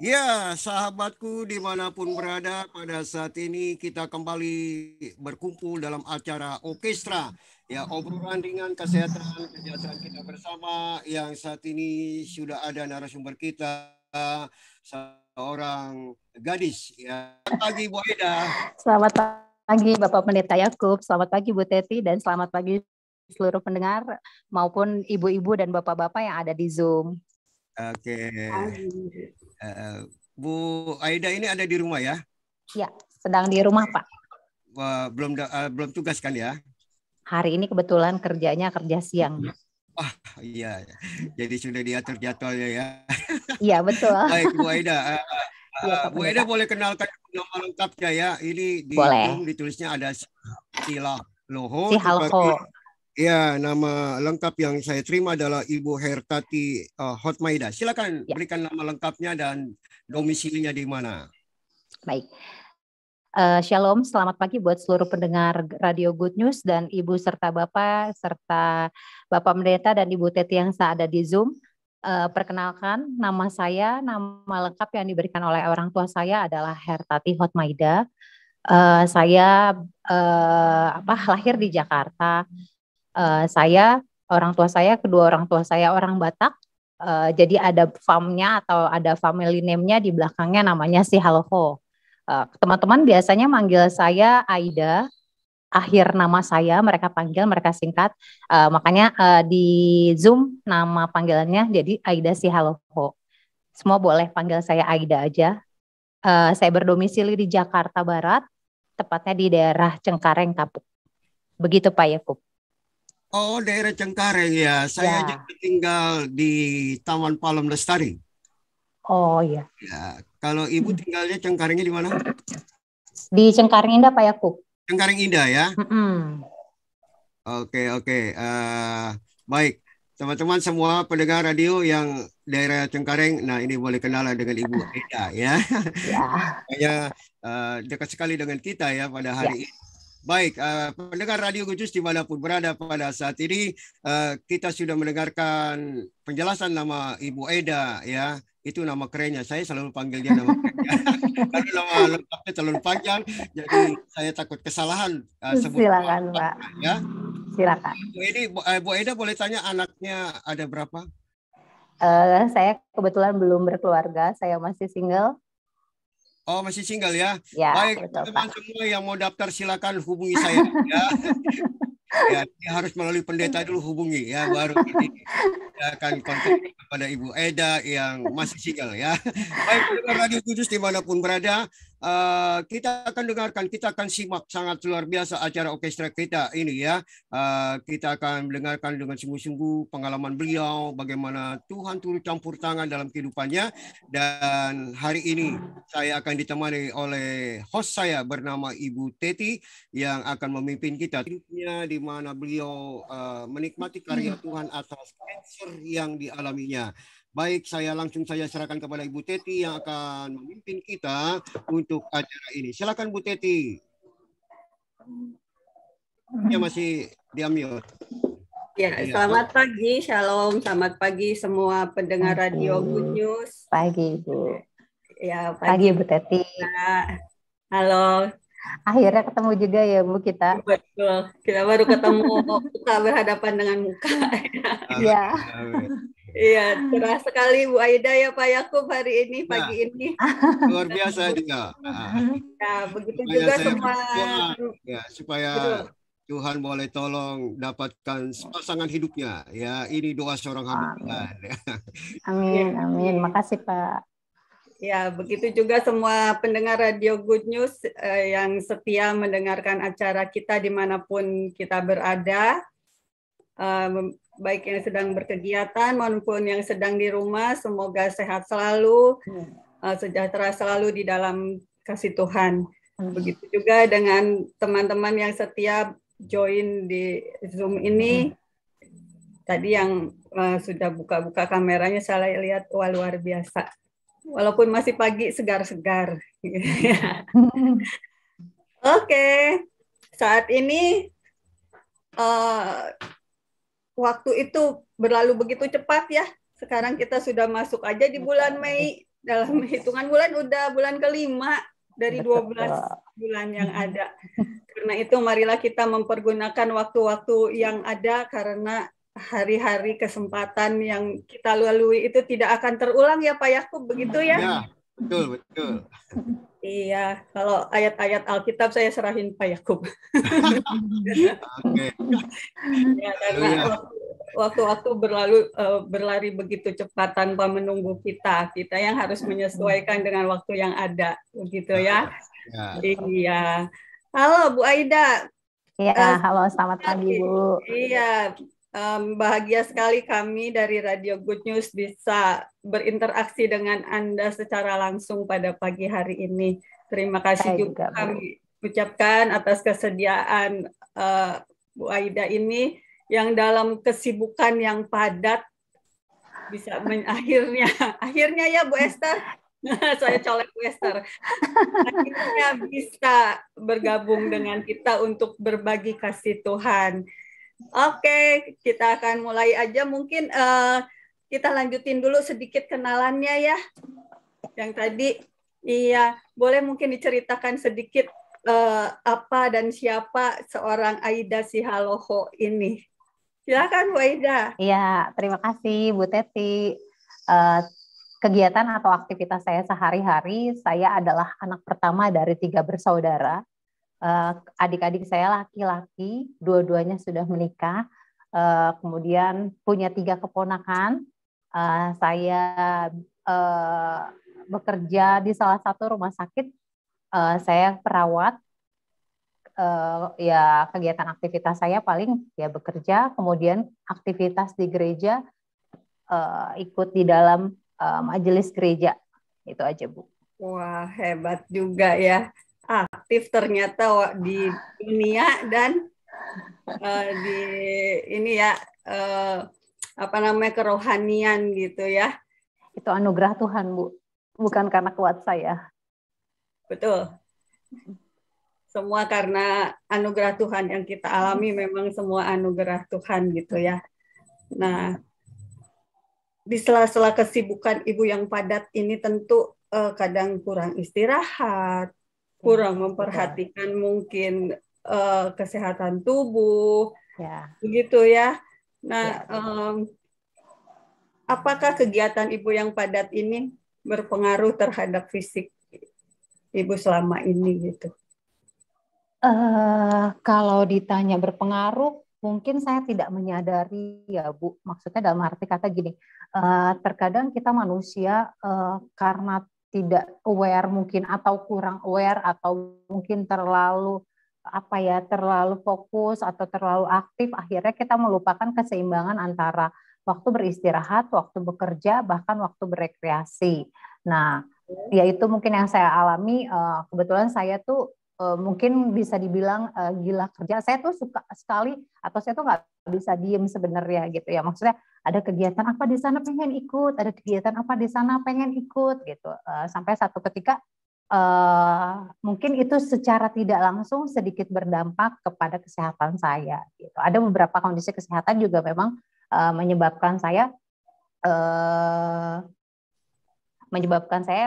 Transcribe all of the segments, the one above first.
Ya, sahabatku dimanapun berada, pada saat ini kita kembali berkumpul dalam acara orkestra. Ya, obrolan ringan kesehatan, kesejahteraan kita bersama yang saat ini sudah ada narasumber kita, seorang gadis. Ya, selamat pagi Bu Eda. Selamat pagi Bapak Pendeta Yakub, selamat pagi Bu Teti, dan selamat pagi seluruh pendengar maupun ibu-ibu dan bapak-bapak yang ada di Zoom. Oke. Bu Aida ini ada di rumah ya? Ya, sedang di rumah Pak. Belum tugas kan ya? Hari ini kebetulan kerjanya kerja siang. Iya. Jadi sudah diatur jadwalnya ya. Iya, betul. Baik Bu Aida. Ya, Bu Eda boleh kenalkan nama lengkapnya ya. Ini di Zoom ditulisnya ada Silaloho. Ya, nama lengkap yang saya terima adalah Ibu Hertati Hotmaida. Silakan berikan nama lengkapnya dan domisilinya di mana. Baik. Shalom, selamat pagi buat seluruh pendengar Radio Good News dan Ibu serta Bapak Bapak Pendeta dan Ibu Teti yang ada di Zoom. Perkenalkan, nama lengkap yang diberikan oleh orang tua saya adalah Hertati Hotmaida. Saya lahir di Jakarta. Kedua orang tua saya orang Batak. Jadi ada famnya atau ada family name-nya di belakangnya namanya Silaloho. Teman-teman biasanya manggil saya Aida, akhir nama saya mereka singkat, makanya di Zoom nama panggilannya jadi Aida Silaloho. Semua boleh panggil saya Aida aja. Saya berdomisili di Jakarta Barat, tepatnya di daerah Cengkareng, Kapuk. Begitu Pak Yakub. Oh, daerah Cengkareng ya. Saya juga tinggal di Taman Palem Lestari. Oh iya. Ya, kalau Ibu tinggalnya Cengkarengnya di mana? Di Cengkareng Indah Pak Yakub. Cengkareng Indah ya. Oke. Baik, teman-teman semua pendengar radio yang daerah Cengkareng, nah ini boleh kenalan dengan Ibu Eda ya. Ya. Dekat sekali dengan kita ya pada hari ini. Baik, pendengar Radio Gujus dimanapun berada pada saat ini, kita sudah mendengarkan penjelasan nama Ibu Eda ya. Itu nama kerennya, saya selalu panggil dia nama kerennya. Karena nama lengkapnya terlalu panjang, jadi saya takut kesalahan. Silakan Pak. Ya. Silakan. Bu Eda boleh tanya anaknya ada berapa? Saya kebetulan belum berkeluarga, saya masih single. Oh, masih single ya? Ya, baik, teman-teman semua yang mau daftar silakan hubungi saya ya. Ya, dia harus melalui pendeta dulu hubungi ya, baru ini saya akan kontak kepada Ibu Eda yang masih single ya. Baik, pendengar Radio Kudus dimanapun berada, kita akan simak sangat luar biasa acara orkestra kita ini ya. Kita akan mendengarkan dengan sungguh-sungguh pengalaman beliau, bagaimana Tuhan turut campur tangan dalam kehidupannya. Dan hari ini saya akan ditemani oleh host saya bernama Ibu Teti yang akan memimpin kita hidupnya di mana beliau menikmati karya Tuhan atas cancer yang dialaminya. Baik, saya langsung serahkan kepada Ibu Teti yang akan memimpin kita untuk acara ini. Silakan Bu Teti. Ya, masih di-unmute. Ya, selamat pagi, shalom, selamat pagi semua pendengar Radio Good News. Pagi Bu. Ya, pagi Bu Teti. Halo. Akhirnya ketemu juga ya Bu kita. Betul, kita baru ketemu muka berhadapan dengan muka. Iya. Iya, cerah sekali Bu Aida ya Pak Yakub hari ini, pagi ini. Luar biasa juga. Ya, begitu juga semua. Ya, supaya Tuhan boleh tolong dapatkan pasangan hidupnya. Ya, ini doa seorang hamba Tuhan. Amin. Makasih Pak. Ya, begitu juga semua pendengar Radio Good News yang setia mendengarkan acara kita dimanapun kita berada. Baik yang sedang berkegiatan maupun yang sedang di rumah, semoga sehat selalu, sejahtera selalu di dalam kasih Tuhan. Begitu juga dengan teman-teman yang setia join di Zoom ini. Tadi yang sudah buka-buka kameranya saya lihat, wah luar biasa. Walaupun masih pagi, segar-segar. Oke, saat ini waktu itu berlalu begitu cepat ya. Sekarang kita sudah masuk aja di bulan Mei. dalam hitungan bulan udah bulan kelima dari 12 bulan yang ada. Karena itu marilah kita mempergunakan waktu-waktu yang ada, karena hari-hari kesempatan yang kita lalui itu tidak akan terulang ya Pak Yakub, begitu ya? Ya, betul. Iya, kalau ayat-ayat Alkitab saya serahin Pak Yakub. Oke. Ya, karena waktu-waktu berlari begitu cepat tanpa menunggu kita yang harus menyesuaikan dengan waktu yang ada, begitu ya? Iya. Halo Bu Aida. Iya, halo, selamat pagi Bu. Iya, bahagia sekali kami dari Radio Good News bisa berinteraksi dengan Anda secara langsung pada pagi hari ini. Terima kasih juga kami ucapkan atas kesediaan Bu Aida ini yang dalam kesibukan yang padat bisa akhirnya ya Bu Esther. Saya colek Bu Esther. Akhirnya bisa bergabung dengan kita untuk berbagi kasih Tuhan. Oke, kita akan mulai aja. Mungkin kita lanjutin dulu sedikit kenalannya ya. Yang tadi, iya, boleh mungkin diceritakan sedikit apa dan siapa seorang Aida Sihaloho ini. Silakan Bu Aida. Iya, terima kasih Bu Teti. Kegiatan atau aktivitas saya sehari-hari, saya adalah anak pertama dari 3 bersaudara. Adik-adik saya laki-laki, dua-duanya sudah menikah, kemudian punya 3 keponakan. Saya bekerja di salah satu rumah sakit, saya perawat. Ya, kegiatan aktivitas saya paling ya bekerja, kemudian aktivitas di gereja, ikut di dalam majelis gereja. Itu aja Bu. Wah, hebat juga ya. Aktif ternyata di dunia dan di ini ya kerohanian gitu ya. Itu anugerah Tuhan Bu, bukan karena kuat saya. Betul. Semua karena anugerah Tuhan yang kita alami, memang semua anugerah Tuhan gitu ya. Nah, di sela-sela kesibukan ibu yang padat ini tentu kadang kurang istirahat, kurang memperhatikan mungkin kesehatan tubuh, begitu ya. Nah, apakah kegiatan ibu yang padat ini berpengaruh terhadap fisik ibu selama ini gitu? Kalau ditanya berpengaruh, mungkin saya tidak menyadari ya Bu. Maksudnya dalam arti kata gini, terkadang kita manusia karena tidak aware mungkin, atau kurang aware, atau mungkin terlalu terlalu fokus atau terlalu aktif, akhirnya kita melupakan keseimbangan antara waktu beristirahat, waktu bekerja, bahkan waktu berekreasi. Nah, ya itu mungkin yang saya alami. Kebetulan saya tuh mungkin bisa dibilang gila kerja. Saya tuh suka sekali, atau saya tuh nggak bisa diem sebenarnya gitu ya. Maksudnya ada kegiatan apa di sana pengen ikut, ada kegiatan apa di sana pengen ikut gitu. Sampai satu ketika mungkin itu secara tidak langsung sedikit berdampak kepada kesehatan saya. Gitu. Ada beberapa kondisi kesehatan juga memang menyebabkan saya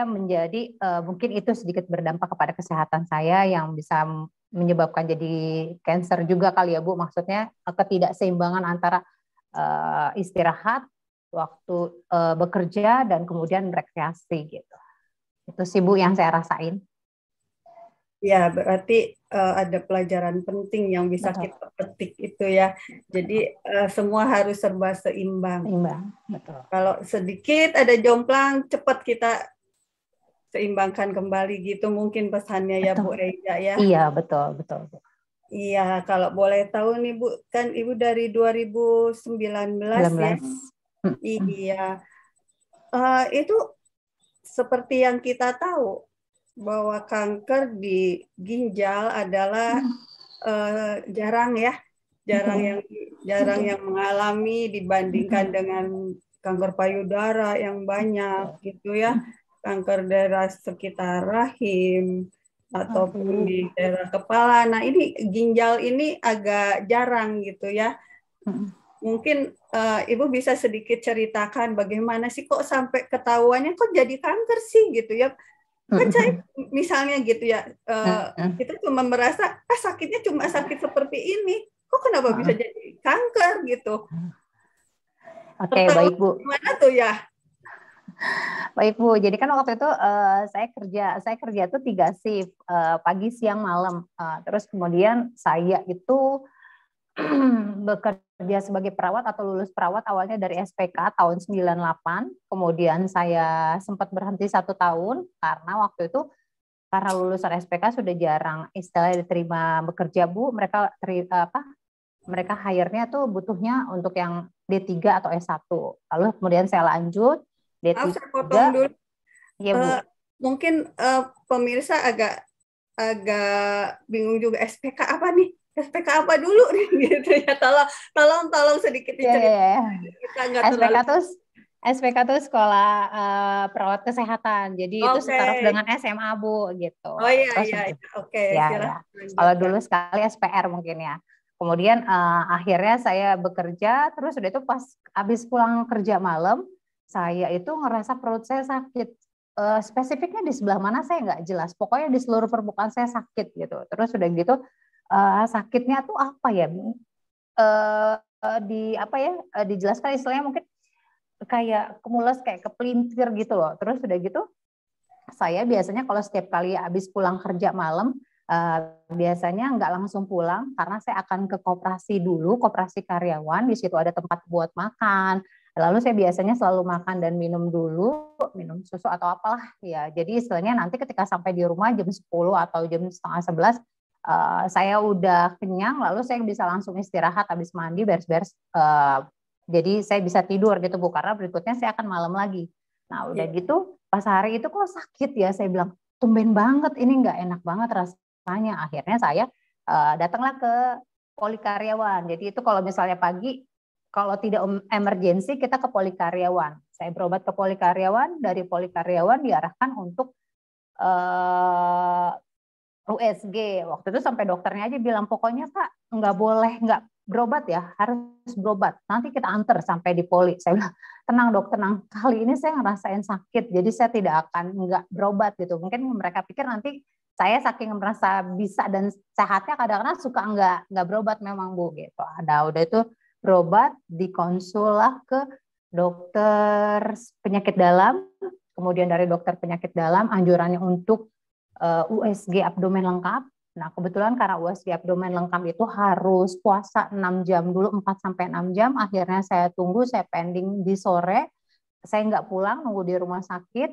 menjadi mungkin itu sedikit berdampak kepada kesehatan saya, yang bisa menyebabkan jadi cancer juga kali ya Bu. Maksudnya ketidakseimbangan antara istirahat, waktu bekerja, dan kemudian rekreasi gitu. Itu sih Bu yang saya rasain. Ya, berarti ada pelajaran penting yang bisa kita petik itu ya. Jadi semua harus serba seimbang. Betul. Kalau sedikit ada jomplang, cepat kita seimbangkan kembali gitu. Mungkin pesannya ya Bu Aida ya. Iya, betul. Iya, kalau boleh tahu nih Bu, kan Ibu dari 2019 ya. Iya. Itu seperti yang kita tahu, bahwa kanker di ginjal adalah jarang yang mengalami dibandingkan dengan kanker payudara yang banyak gitu ya, kanker daerah sekitar rahim ataupun di daerah kepala. Nah, ini ginjal ini agak jarang gitu ya. mungkin Ibu bisa sedikit ceritakan bagaimana sih kok sampai ketahuannya kok jadi kanker sih gitu ya. Kan saya misalnya gitu ya, kita cuma merasa sakitnya cuma sakit seperti ini, kok kenapa bisa jadi kanker gitu. Oke, baik Bu. Gimana tuh ya? Baik Bu, jadi kan waktu itu saya kerja tuh 3 shift, pagi, siang, malam. Terus kemudian saya itu bekerja sebagai perawat atau lulus perawat awalnya dari SPK tahun 98, kemudian saya sempat berhenti 1 tahun karena waktu itu karena lulusan SPK sudah jarang istilahnya diterima bekerja Bu, mereka hire-nya tuh butuhnya untuk yang D3 atau S1. Lalu kemudian saya lanjut D3. Saya potong dulu. Iya Bu. Mungkin pemirsa agak bingung juga SPK apa nih? SPK apa dulu nih gitu ya. Tolong sedikit diceritain. Kita nggak terlalu. SPK tuh sekolah perawat kesehatan. Jadi itu setara dengan SMA Bu gitu. Oh iya. Oke. Ya. Kalau dulu sekali SPR mungkin ya. Kemudian akhirnya saya bekerja, terus udah itu pas habis pulang kerja malam, saya itu ngerasa perut saya sakit. Spesifiknya di sebelah mana saya nggak jelas. Pokoknya di seluruh permukaan saya sakit gitu. Terus udah gitu sakitnya tuh apa ya? Dijelaskan istilahnya mungkin kayak kemules, kayak kepelintir gitu loh. Terus udah gitu saya biasanya kalau setiap kali habis pulang kerja malam, biasanya nggak langsung pulang karena saya akan ke koperasi dulu, koperasi karyawan. Di situ ada tempat buat makan. Lalu saya biasanya selalu makan dan minum dulu, minum susu atau apalah ya. Jadi istilahnya nanti ketika sampai di rumah jam 10 atau jam setengah 11, saya udah kenyang, lalu saya bisa langsung istirahat habis mandi, beres-beres. Jadi saya bisa tidur gitu Bu, karena berikutnya saya akan malam lagi. Nah udah gitu pas hari itu kok sakit ya, saya bilang tumben banget, ini nggak enak banget rasanya. Akhirnya saya datanglah ke polikaryawan. Jadi itu kalau misalnya pagi, kalau tidak emergensi kita ke polikaryawan. Saya berobat ke polikaryawan, dari polikaryawan diarahkan untuk USG. Waktu itu sampai dokternya aja bilang, pokoknya Kak nggak boleh nggak berobat ya, harus berobat. Nanti kita antar sampai di poli. Saya bilang, tenang dok, tenang. Kali ini saya ngerasain sakit, jadi saya tidak akan nggak berobat gitu. Mungkin mereka pikir nanti saya saking merasa bisa dan sehatnya kadang-kadang suka nggak berobat memang Bu gitu. Ada udah itu berobat, dikonsul lah ke dokter penyakit dalam. Kemudian dari dokter penyakit dalam anjurannya untuk USG abdomen lengkap. Nah, kebetulan karena USG abdomen lengkap itu harus puasa 6 jam dulu, 4-6 jam. Akhirnya saya tunggu, saya pending di sore. Saya nggak pulang, nunggu di rumah sakit,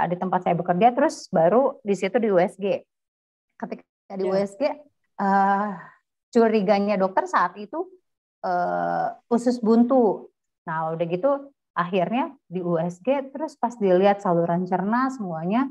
di tempat saya bekerja, terus baru di situ di USG. Ketika di USG, curiganya dokter saat itu usus buntu. Nah, udah gitu akhirnya di USG, terus pas dilihat saluran cerna semuanya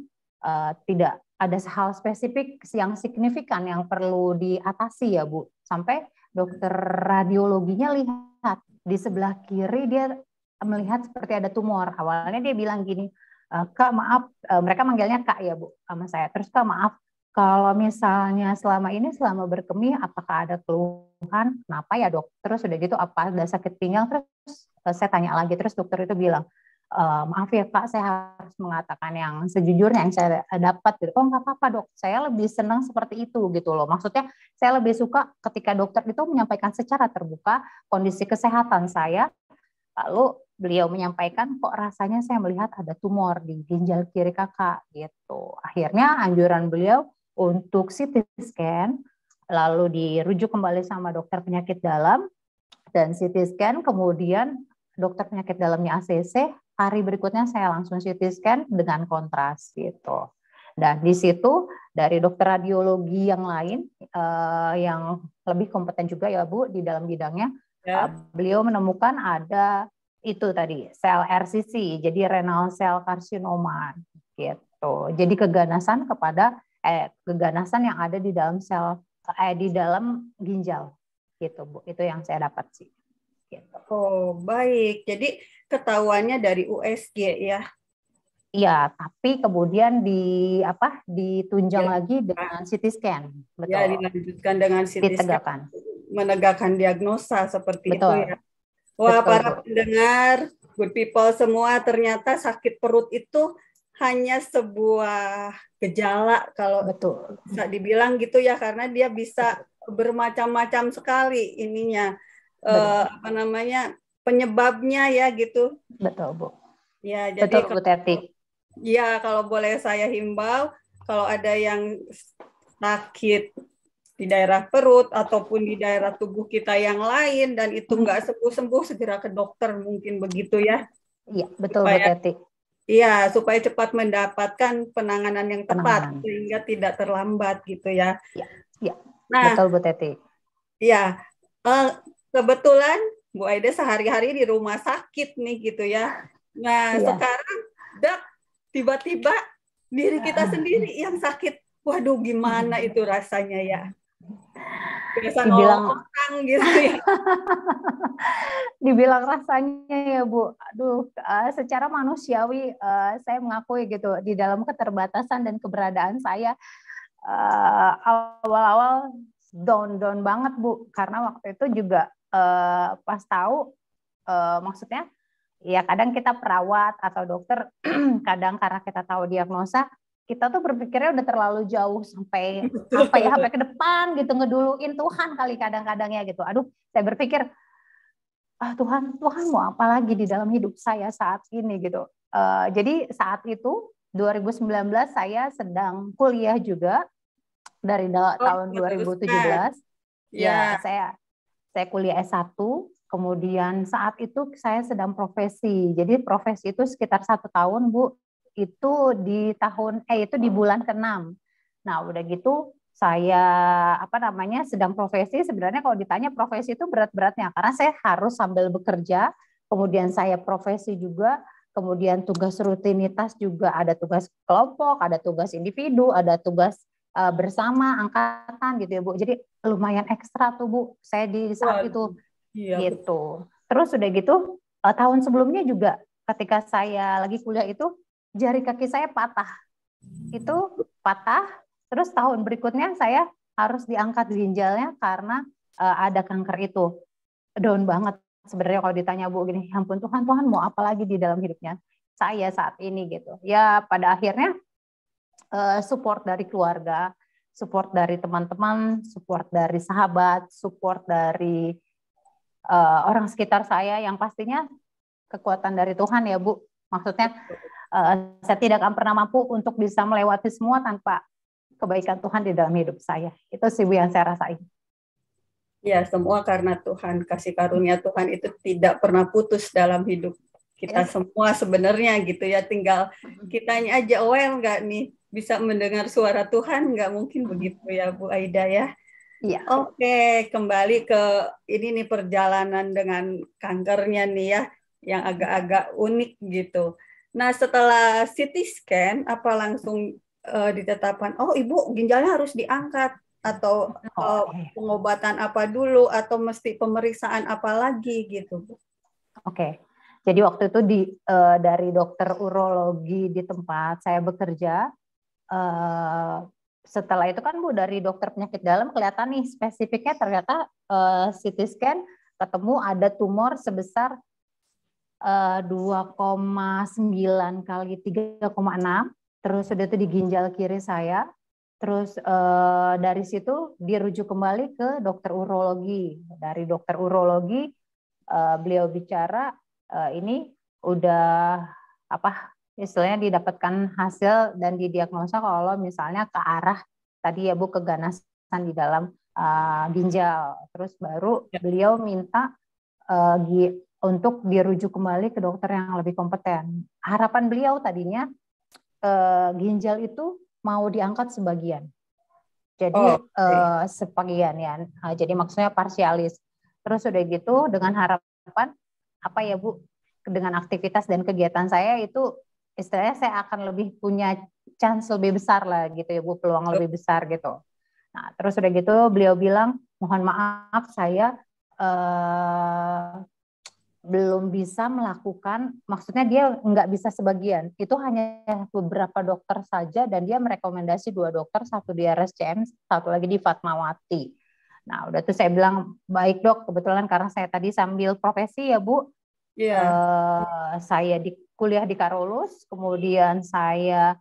tidak ada hal spesifik yang signifikan yang perlu diatasi ya Bu. Sampai dokter radiologinya lihat di sebelah kiri dia melihat seperti ada tumor. Awalnya dia bilang gini, Kak maaf, mereka manggilnya Kak ya Bu sama saya. Terus Kak maaf, kalau misalnya selama berkemih apakah ada keluhan? Kenapa ya dok? Terus udah gitu apa ada sakit pinggang? Terus saya tanya lagi, terus dokter itu bilang, maaf ya Kak, saya harus mengatakan yang sejujurnya yang saya dapat gitu. Oh nggak apa-apa dok, saya lebih senang seperti itu gitu loh. Maksudnya saya lebih suka ketika dokter itu menyampaikan secara terbuka kondisi kesehatan saya. Lalu beliau menyampaikan kok rasanya saya melihat ada tumor di ginjal kiri kakak gitu. Akhirnya anjuran beliau untuk CT scan, lalu dirujuk kembali sama dokter penyakit dalam dan CT scan, kemudian dokter penyakit dalamnya ACC. Hari berikutnya saya langsung CT scan dengan kontras gitu. Dan di situ dari dokter radiologi yang lain yang lebih kompeten juga ya Bu di dalam bidangnya, beliau menemukan ada itu tadi sel RCC, jadi renal cell carcinoma gitu. Jadi keganasan yang ada di dalam sel di dalam ginjal gitu Bu. Itu yang saya dapat sih. Gitu. Oh baik, jadi ketahuannya dari USG ya? Iya, tapi kemudian ditunjang lagi dengan CT scan, betul? Ya, dilanjutkan dengan CT scan, menegakkan diagnosa seperti betul. itu ya. Wah, Betul, para Bu. pendengar, good people semua, ternyata sakit perut itu hanya sebuah gejala kalau Betul. bisa dibilang gitu ya, karena dia bisa bermacam-macam sekali ininya, apa namanya, penyebabnya ya gitu. Betul, Bu. Ya, Betul, jadi Bu Teti. ya kalau boleh saya himbau, kalau ada yang sakit di daerah perut ataupun di daerah tubuh kita yang lain dan itu nggak sembuh-sembuh, segera ke dokter, mungkin begitu ya. Iya, betul, Bu Supaya Teti. Iya, supaya cepat mendapatkan penanganan yang tepat Penanganan. sehingga tidak terlambat gitu ya. Iya, iya. Nah, Betul, Bu Teti. ya kebetulan Bu Aida sehari-hari di rumah sakit nih gitu ya. Nah, Iya. sekarang Dak, tiba-tiba diri kita sendiri yang sakit. Waduh, gimana itu rasanya ya? Biasa nolong Dibilang orang gitu ya. dibilang rasanya ya Bu, aduh, secara manusiawi saya mengakui gitu di dalam keterbatasan dan keberadaan saya awal-awal down banget Bu, karena waktu itu juga pas tahu maksudnya ya kadang kita perawat atau dokter kadang karena kita tahu diagnosa kita tuh berpikirnya udah terlalu jauh sampai apa ya sampai ke depan gitu ngeduluin Tuhan kali kadang-kadang ya gitu. Aduh, saya berpikir Tuhan mau apa lagi di dalam hidup saya saat ini gitu. Jadi saat itu 2019 saya sedang kuliah juga dari tahun Meneruskan. 2017. Ya, Ya, saya kuliah S1, kemudian saat itu saya sedang profesi. Jadi profesi itu sekitar 1 tahun, Bu. Itu itu di bulan ke-6. Nah, udah gitu saya sedang profesi. Sebenarnya kalau ditanya profesi itu berat-beratnya karena saya harus sambil bekerja, kemudian saya profesi juga, kemudian tugas rutinitas juga ada tugas kelompok, ada tugas individu, ada tugas bersama angkatan gitu ya Bu. Jadi lumayan ekstra tuh Bu saya di saat itu iya, gitu. Terus udah gitu tahun sebelumnya juga ketika saya lagi kuliah itu jari kaki saya patah. Itu patah. Terus tahun berikutnya saya harus diangkat ginjalnya karena ada kanker itu. Down banget sebenarnya kalau ditanya Bu gini, ya ampun Tuhan mau apa lagi di dalam hidupnya saya saat ini gitu. Ya pada akhirnya support dari keluarga, support dari teman-teman, support dari sahabat, support dari orang sekitar saya yang pastinya kekuatan dari Tuhan ya Bu. Maksudnya saya tidak akan pernah mampu untuk bisa melewati semua tanpa kebaikan Tuhan di dalam hidup saya. Itu sih Bu yang saya rasain. ya, semua karena Tuhan, kasih karunia Tuhan itu tidak pernah putus dalam hidup kita semua sebenarnya gitu ya. Tinggal kitanya aja aware nggak nih bisa mendengar suara Tuhan, nggak mungkin begitu ya Bu Aida ya. Iya. Oke, kembali ke ini nih perjalanan dengan kankernya nih ya, yang agak-agak unik gitu. Nah, setelah CT scan, apa langsung ditetapkan, oh Ibu ginjalnya harus diangkat, atau pengobatan apa dulu, atau mesti pemeriksaan apa lagi gitu? Oke. Jadi waktu itu dari dokter urologi di tempat saya bekerja, setelah itu kan Bu dari dokter penyakit dalam kelihatan nih spesifiknya ternyata CT scan ketemu ada tumor sebesar 2,9 kali 3,6, terus sudah itu di ginjal kiri saya. Terus dari situ dirujuk kembali ke dokter urologi. Dari dokter urologi beliau bicara ini udah istilahnya didapatkan hasil dan didiagnosa kalau misalnya ke arah tadi ya Bu keganasan di dalam ginjal. Terus baru beliau minta untuk dirujuk kembali ke dokter yang lebih kompeten. Harapan beliau tadinya ginjal itu mau diangkat sebagian. Jadi sebagian ya. Jadi maksudnya parsialis. Terus udah gitu dengan harapan apa ya Bu, dengan aktivitas dan kegiatan saya itu istilahnya saya akan lebih punya chance lebih besar lah gitu ya Bu, peluang lebih besar gitu. Nah, terus udah gitu beliau bilang, mohon maaf saya belum bisa melakukan, maksudnya dia nggak bisa sebagian, itu hanya beberapa dokter saja dan dia merekomendasi 2 dokter, satu di RSCM, satu lagi di Fatmawati. Nah, udah tuh saya bilang, baik dok, kebetulan karena saya tadi sambil profesi ya Bu, saya kuliah di Karolus, kemudian saya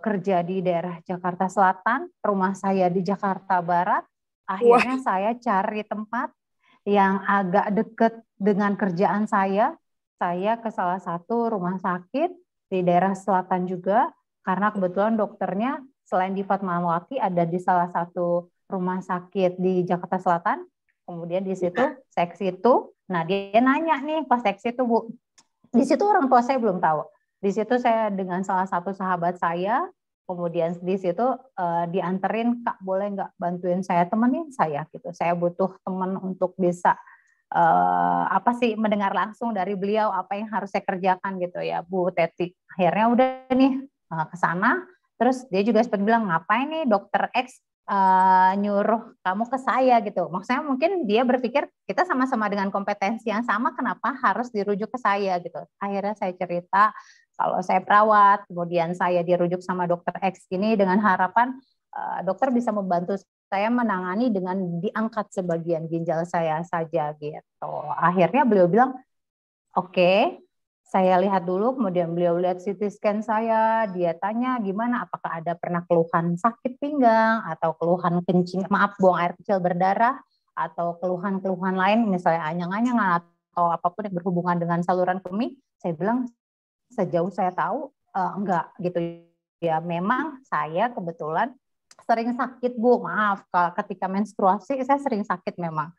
kerja di daerah Jakarta Selatan, rumah saya di Jakarta Barat. Akhirnya saya cari tempat yang agak dekat dengan kerjaan saya. Saya ke salah satu rumah sakit di daerah selatan juga, karena kebetulan dokternya selain di Fatmawati ada di salah satu rumah sakit di Jakarta Selatan. Kemudian di situ seksi itu, nah dia nanya nih pas seksi itu Bu, di situ orang tua saya belum tahu. Di situ saya dengan salah satu sahabat saya, kemudian di situ dianterin, Kak boleh nggak bantuin saya, temenin saya gitu. Saya butuh teman untuk bisa mendengar langsung dari beliau apa yang harus saya kerjakan gitu ya Bu Teti. Akhirnya udah nih ke sana, terus dia juga sempat bilang, ngapain nih dokter X nyuruh kamu ke saya gitu. Maksudnya mungkin dia berpikir kita sama-sama dengan kompetensi yang sama, kenapa harus dirujuk ke saya gitu. Akhirnya saya cerita kalau saya perawat, kemudian saya dirujuk sama dokter X ini dengan harapan dokter bisa membantu saya menangani dengan diangkat sebagian ginjal saya saja gitu. Akhirnya beliau bilang, oke, saya lihat dulu, kemudian beliau lihat CT scan saya, dia tanya gimana, apakah ada pernah keluhan sakit pinggang, atau keluhan kencing, buang air kecil berdarah, atau keluhan-keluhan lain, misalnya anyang-anyangan, atau apapun yang berhubungan dengan saluran kemih. Saya bilang, sejauh saya tahu, enggak gitu ya. Memang saya kebetulan sering sakit Bu, maaf, ketika menstruasi saya sering sakit memang.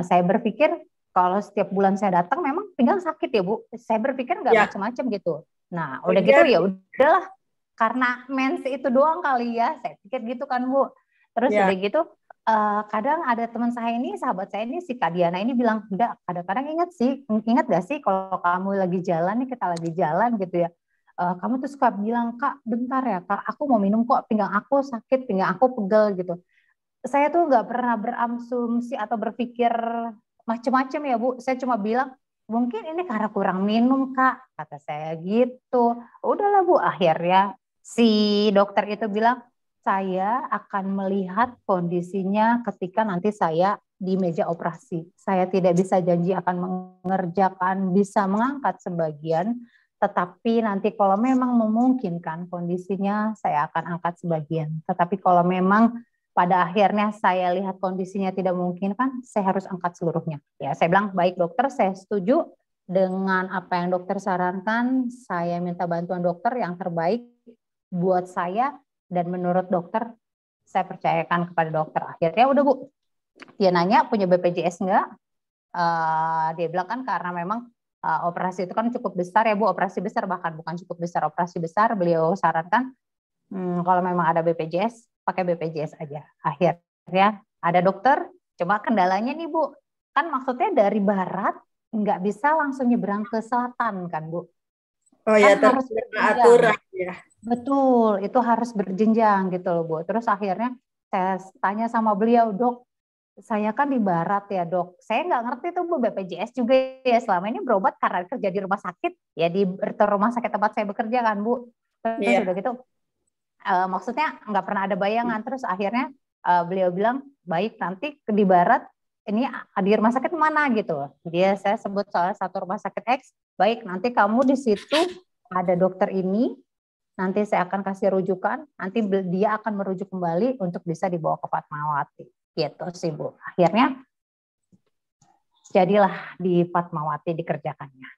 Saya berpikir kalau setiap bulan saya datang memang pinggang sakit ya Bu. Saya berpikir nggak macam-macam gitu. Nah udah gitu ya udahlah, karena mens itu doang kali ya, saya pikir gitu kan Bu. Terus udah gitu kadang ada teman saya ini, sahabat saya ini, si Kak Diana ini bilang, enggak, kadang-kadang ingat gak sih kalau kamu lagi jalan nih, kita lagi jalan gitu ya, kamu tuh suka bilang, Kak bentar ya Kak, aku mau minum kok, pinggang aku sakit, pinggang aku pegel gitu. Saya tuh nggak pernah berasumsi atau berpikir macam-macam ya Bu. Saya cuma bilang, mungkin ini karena kurang minum Kak, kata saya gitu. Udahlah Bu, akhirnya si dokter itu bilang, saya akan melihat kondisinya ketika nanti saya di meja operasi. Saya tidak bisa janji akan mengerjakan, bisa mengangkat sebagian, tetapi nanti kalau memang memungkinkan kondisinya, saya akan angkat sebagian. Tetapi kalau memang pada akhirnya saya lihat kondisinya tidak memungkinkan, saya harus angkat seluruhnya. Ya, saya bilang, baik dokter, saya setuju dengan apa yang dokter sarankan. Saya minta bantuan dokter yang terbaik buat saya, dan menurut dokter, saya percayakan kepada dokter. Akhirnya udah Bu, dia nanya punya BPJS enggak? Dia bilang kan karena memang operasi itu kan cukup besar ya Bu, operasi besar, bahkan bukan cukup besar, operasi besar, beliau sarankan kalau memang ada BPJS, pakai BPJS aja. Akhirnya ada dokter, coba kendalanya nih Bu, kan maksudnya dari barat nggak bisa langsung nyebrang ke selatan kan Bu. Oh ya, kan harus aturan ya. Betul, itu harus berjenjang gitu loh Bu. Terus akhirnya saya tanya sama beliau, Dok, saya kan di barat ya Dok, saya nggak ngerti tuh Bu, BPJS juga ya, selama ini berobat karena kerja di rumah sakit, ya di rumah sakit tempat saya bekerja kan Bu. Terus udah gitu, maksudnya nggak pernah ada bayangan. Terus akhirnya beliau bilang, baik nanti di barat, ini di rumah sakit mana gitu. Saya sebut salah satu rumah sakit X, baik nanti kamu di situ ada dokter ini, nanti saya akan kasih rujukan, nanti dia akan merujuk kembali untuk bisa dibawa ke Fatmawati. Gitu sih Bu. Akhirnya jadilah di Fatmawati dikerjakannya.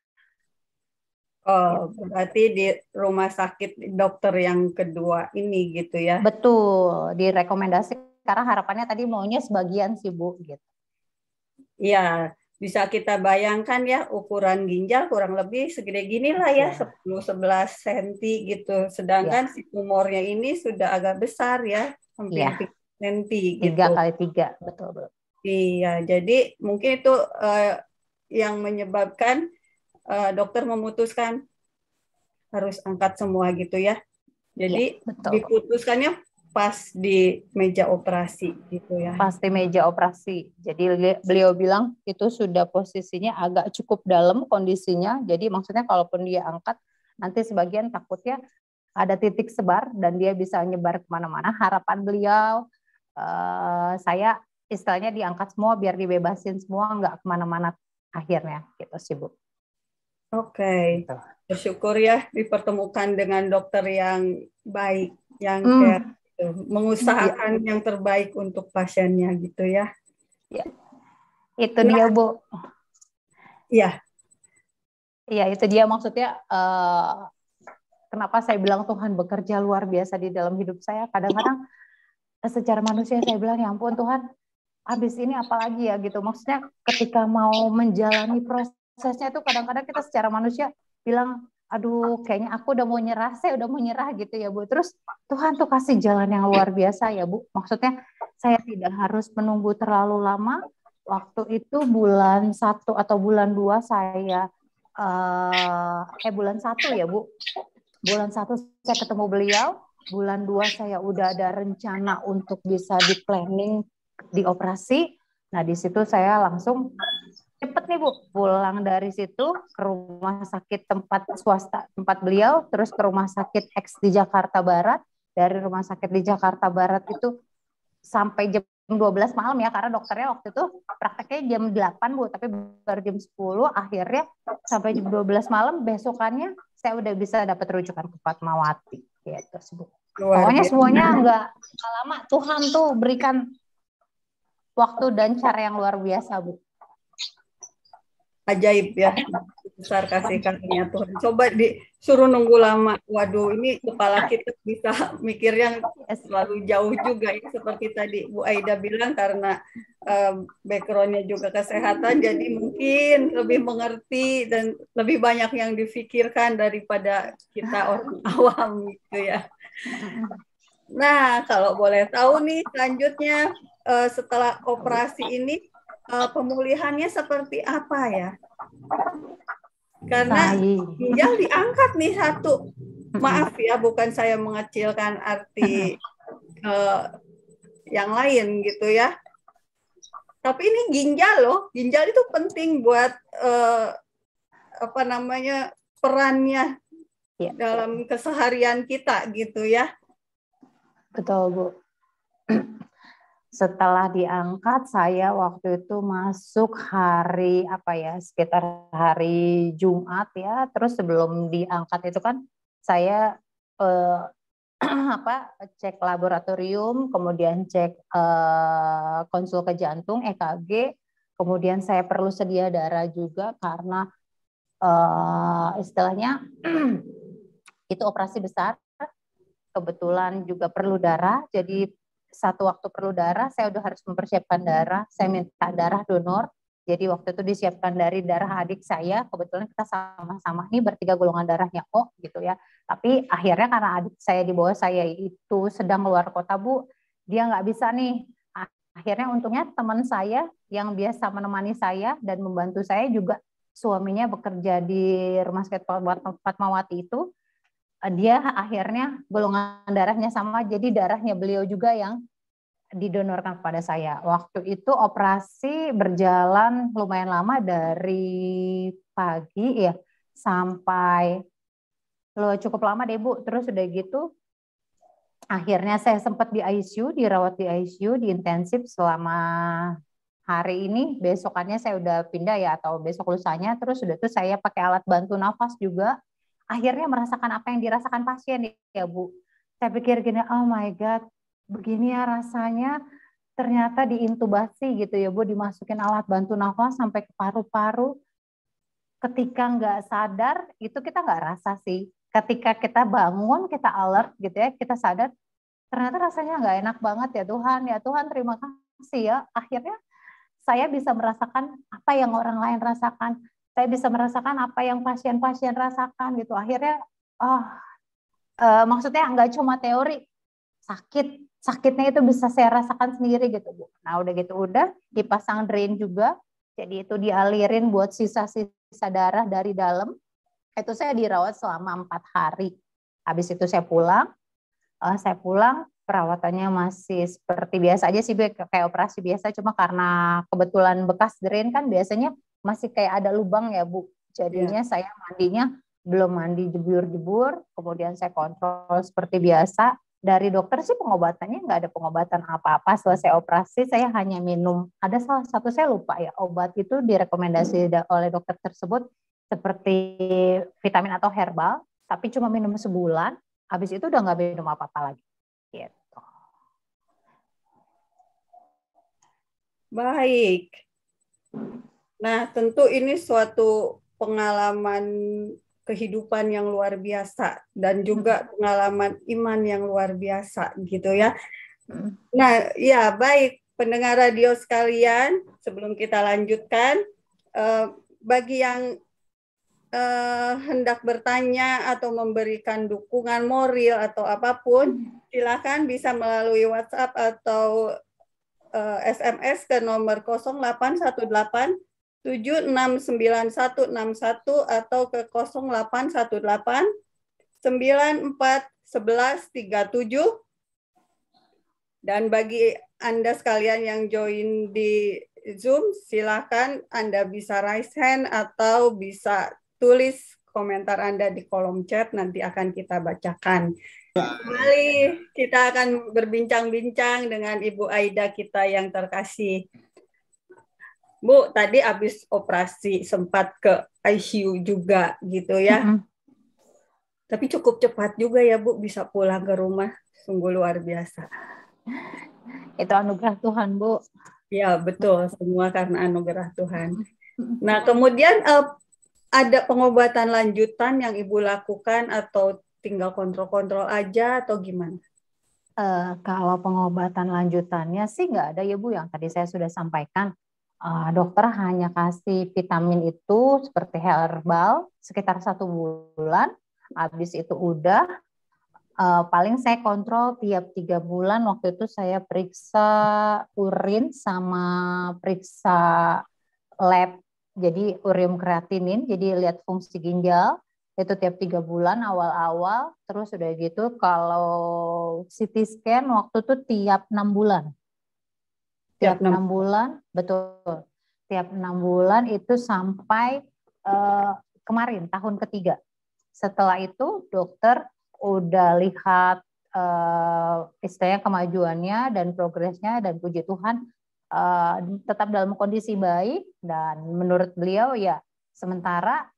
Oh, berarti di rumah sakit dokter yang kedua ini gitu ya? Betul, direkomendasi karena harapannya tadi maunya sebagian sih Bu. Gitu. Iya, bisa kita bayangkan ya ukuran ginjal kurang lebih segede gini lah ya, 10-11 cm gitu. Sedangkan si tumornya ini sudah agak besar ya, hampir 3 cm gitu. 3x3, betul. Iya, jadi mungkin itu yang menyebabkan dokter memutuskan harus angkat semua gitu ya. Jadi diputuskannya pas di meja operasi gitu ya. Pas di meja operasi. Jadi beliau bilang itu sudah posisinya agak cukup dalam kondisinya. Jadi maksudnya kalaupun dia angkat, nanti sebagian takutnya ada titik sebar dan dia bisa nyebar kemana-mana. Harapan beliau, saya istilahnya diangkat semua biar dibebasin semua, nggak kemana-mana akhirnya gitu sih Bu. Oke. Gitu. Bersyukur ya dipertemukan dengan dokter yang baik, yang care, gitu. Mengusahakan yang terbaik untuk pasiennya gitu ya. Ya. Itu dia Bu. Iya. Iya itu dia maksudnya. Kenapa saya bilang Tuhan bekerja luar biasa di dalam hidup saya. Kadang-kadang secara manusia saya bilang, ya ampun Tuhan, habis ini apalagi ya gitu. Maksudnya ketika mau menjalani prosesnya itu kadang-kadang kita secara manusia bilang, aduh kayaknya aku udah mau nyerah, saya udah mau nyerah gitu ya Bu. Terus Tuhan tuh kasih jalan yang luar biasa ya Bu. Maksudnya saya tidak harus menunggu terlalu lama. Waktu itu bulan 1 atau bulan 2 saya, bulan 1 ya Bu. Bulan 1 saya ketemu beliau, bulan 2 saya udah ada rencana untuk bisa di planning di operasi. Nah di situ saya langsung cepet nih Bu, pulang dari situ ke rumah sakit tempat swasta tempat beliau, terus ke rumah sakit X di Jakarta Barat. Dari rumah sakit di Jakarta Barat itu sampai jam 12 malam ya, karena dokternya waktu itu prakteknya jam 8 Bu, tapi baru jam 10, akhirnya sampai jam 12 malam, besokannya saya udah bisa dapat rujukan ke Fatmawati gitu Bu. Pokoknya semuanya nggak lama, Tuhan tuh berikan waktu dan cara yang luar biasa Bu. Ajaib ya, besar kasih karunia Tuhan. Coba disuruh nunggu lama, waduh ini kepala kita bisa mikirnya selalu jauh juga ya, seperti tadi Bu Aida bilang, karena background-nya juga kesehatan, jadi mungkin lebih mengerti dan lebih banyak yang difikirkan daripada kita orang awam gitu ya. Nah kalau boleh tahu nih selanjutnya setelah operasi ini pemulihannya seperti apa ya? Karena ginjal diangkat nih 1. Maaf ya, bukan saya mengecilkan arti yang lain gitu ya. Tapi ini ginjal loh, ginjal itu penting buat perannya dalam keseharian kita gitu ya. Betul Bu. Setelah diangkat, saya waktu itu masuk hari sekitar hari Jumat ya. Terus sebelum diangkat itu kan saya cek laboratorium, kemudian cek konsul ke jantung EKG, kemudian saya perlu sedia darah juga karena istilahnya itu operasi besar. Kebetulan juga perlu darah, jadi satu waktu perlu darah, saya udah harus mempersiapkan darah, saya minta darah donor, jadi waktu itu disiapkan dari darah adik saya, kebetulan kita sama-sama nih bertiga golongan darahnya O gitu ya, tapi akhirnya karena adik saya di bawah saya itu sedang keluar kota Bu, dia nggak bisa nih, akhirnya untungnya teman saya yang biasa menemani saya dan membantu saya juga suaminya bekerja di Rumah Sakit Fatmawati itu, dia akhirnya golongan darahnya sama, jadi darahnya beliau juga yang didonorkan kepada saya. Waktu itu operasi berjalan lumayan lama, dari pagi ya sampai cukup lama deh Bu. Terus udah gitu akhirnya saya sempat di ICU, dirawat di ICU, di intensif selama hari ini. Besokannya saya udah pindah ya, atau besok lusanya. Terus udah tuh saya pakai alat bantu nafas juga. Akhirnya merasakan apa yang dirasakan pasien ya Bu. Saya pikir gini, oh my God, begini ya rasanya, ternyata diintubasi gitu ya Bu, dimasukin alat bantu nafas sampai ke paru-paru. Ketika nggak sadar, itu kita nggak rasa sih. Ketika kita bangun, kita alert gitu ya, kita sadar, ternyata rasanya nggak enak banget ya Tuhan terima kasih ya. Akhirnya saya bisa merasakan apa yang orang lain rasakan. Saya bisa merasakan apa yang pasien-pasien rasakan gitu. Akhirnya, maksudnya nggak cuma teori, sakitnya itu bisa saya rasakan sendiri gitu Bu. Nah udah gitu udah dipasang drain juga, jadi itu dialirin buat sisa-sisa darah dari dalam. Itu saya dirawat selama 4 hari. Habis itu saya pulang, perawatannya masih seperti biasa aja sih, kayak operasi biasa, cuma karena kebetulan bekas drain kan biasanya masih kayak ada lubang ya Bu. Jadinya saya mandinya belum mandi jebur-jebur, kemudian saya kontrol seperti biasa. dari dokter sih pengobatannya nggak ada pengobatan apa-apa. Selesai operasi saya hanya minum, ada salah satu saya lupa ya, obat itu direkomendasi oleh dokter tersebut seperti vitamin atau herbal, tapi cuma minum sebulan, habis itu udah nggak minum apa-apa lagi. Gitu. Baik. Nah, tentu ini suatu pengalaman kehidupan yang luar biasa dan juga pengalaman iman yang luar biasa gitu ya. Nah, ya baik pendengar radio sekalian, sebelum kita lanjutkan, bagi yang hendak bertanya atau memberikan dukungan moral atau apapun, silakan bisa melalui WhatsApp atau SMS ke nomor 0818 769161 atau ke 0818 941137. Dan bagi Anda sekalian yang join di Zoom, silakan Anda bisa raise hand atau bisa tulis komentar Anda di kolom chat, nanti akan kita bacakan. Kembali kita akan berbincang-bincang dengan Ibu Aida kita yang terkasih. Bu, tadi habis operasi sempat ke ICU juga gitu ya. Tapi cukup cepat juga ya Bu, bisa pulang ke rumah. Sungguh luar biasa. Itu anugerah Tuhan, Bu. Ya, betul. Semua karena anugerah Tuhan. Nah, kemudian ada pengobatan lanjutan yang Ibu lakukan atau tinggal kontrol-kontrol aja atau gimana? Kalau pengobatan lanjutannya sih nggak ada ya Bu, yang tadi saya sudah sampaikan. Dokter hanya kasih vitamin itu seperti herbal sekitar 1 bulan, habis itu udah. Paling saya kontrol tiap 3 bulan, waktu itu saya periksa urin sama periksa lab, jadi ureum kreatinin, jadi lihat fungsi ginjal, itu tiap 3 bulan awal-awal, terus udah gitu kalau CT scan waktu itu tiap 6 bulan. Tiap 6 bulan, betul. Tiap 6 bulan itu sampai kemarin, tahun ketiga. Setelah itu dokter udah lihat istilahnya kemajuannya dan progresnya, dan puji Tuhan tetap dalam kondisi baik, dan menurut beliau ya sementara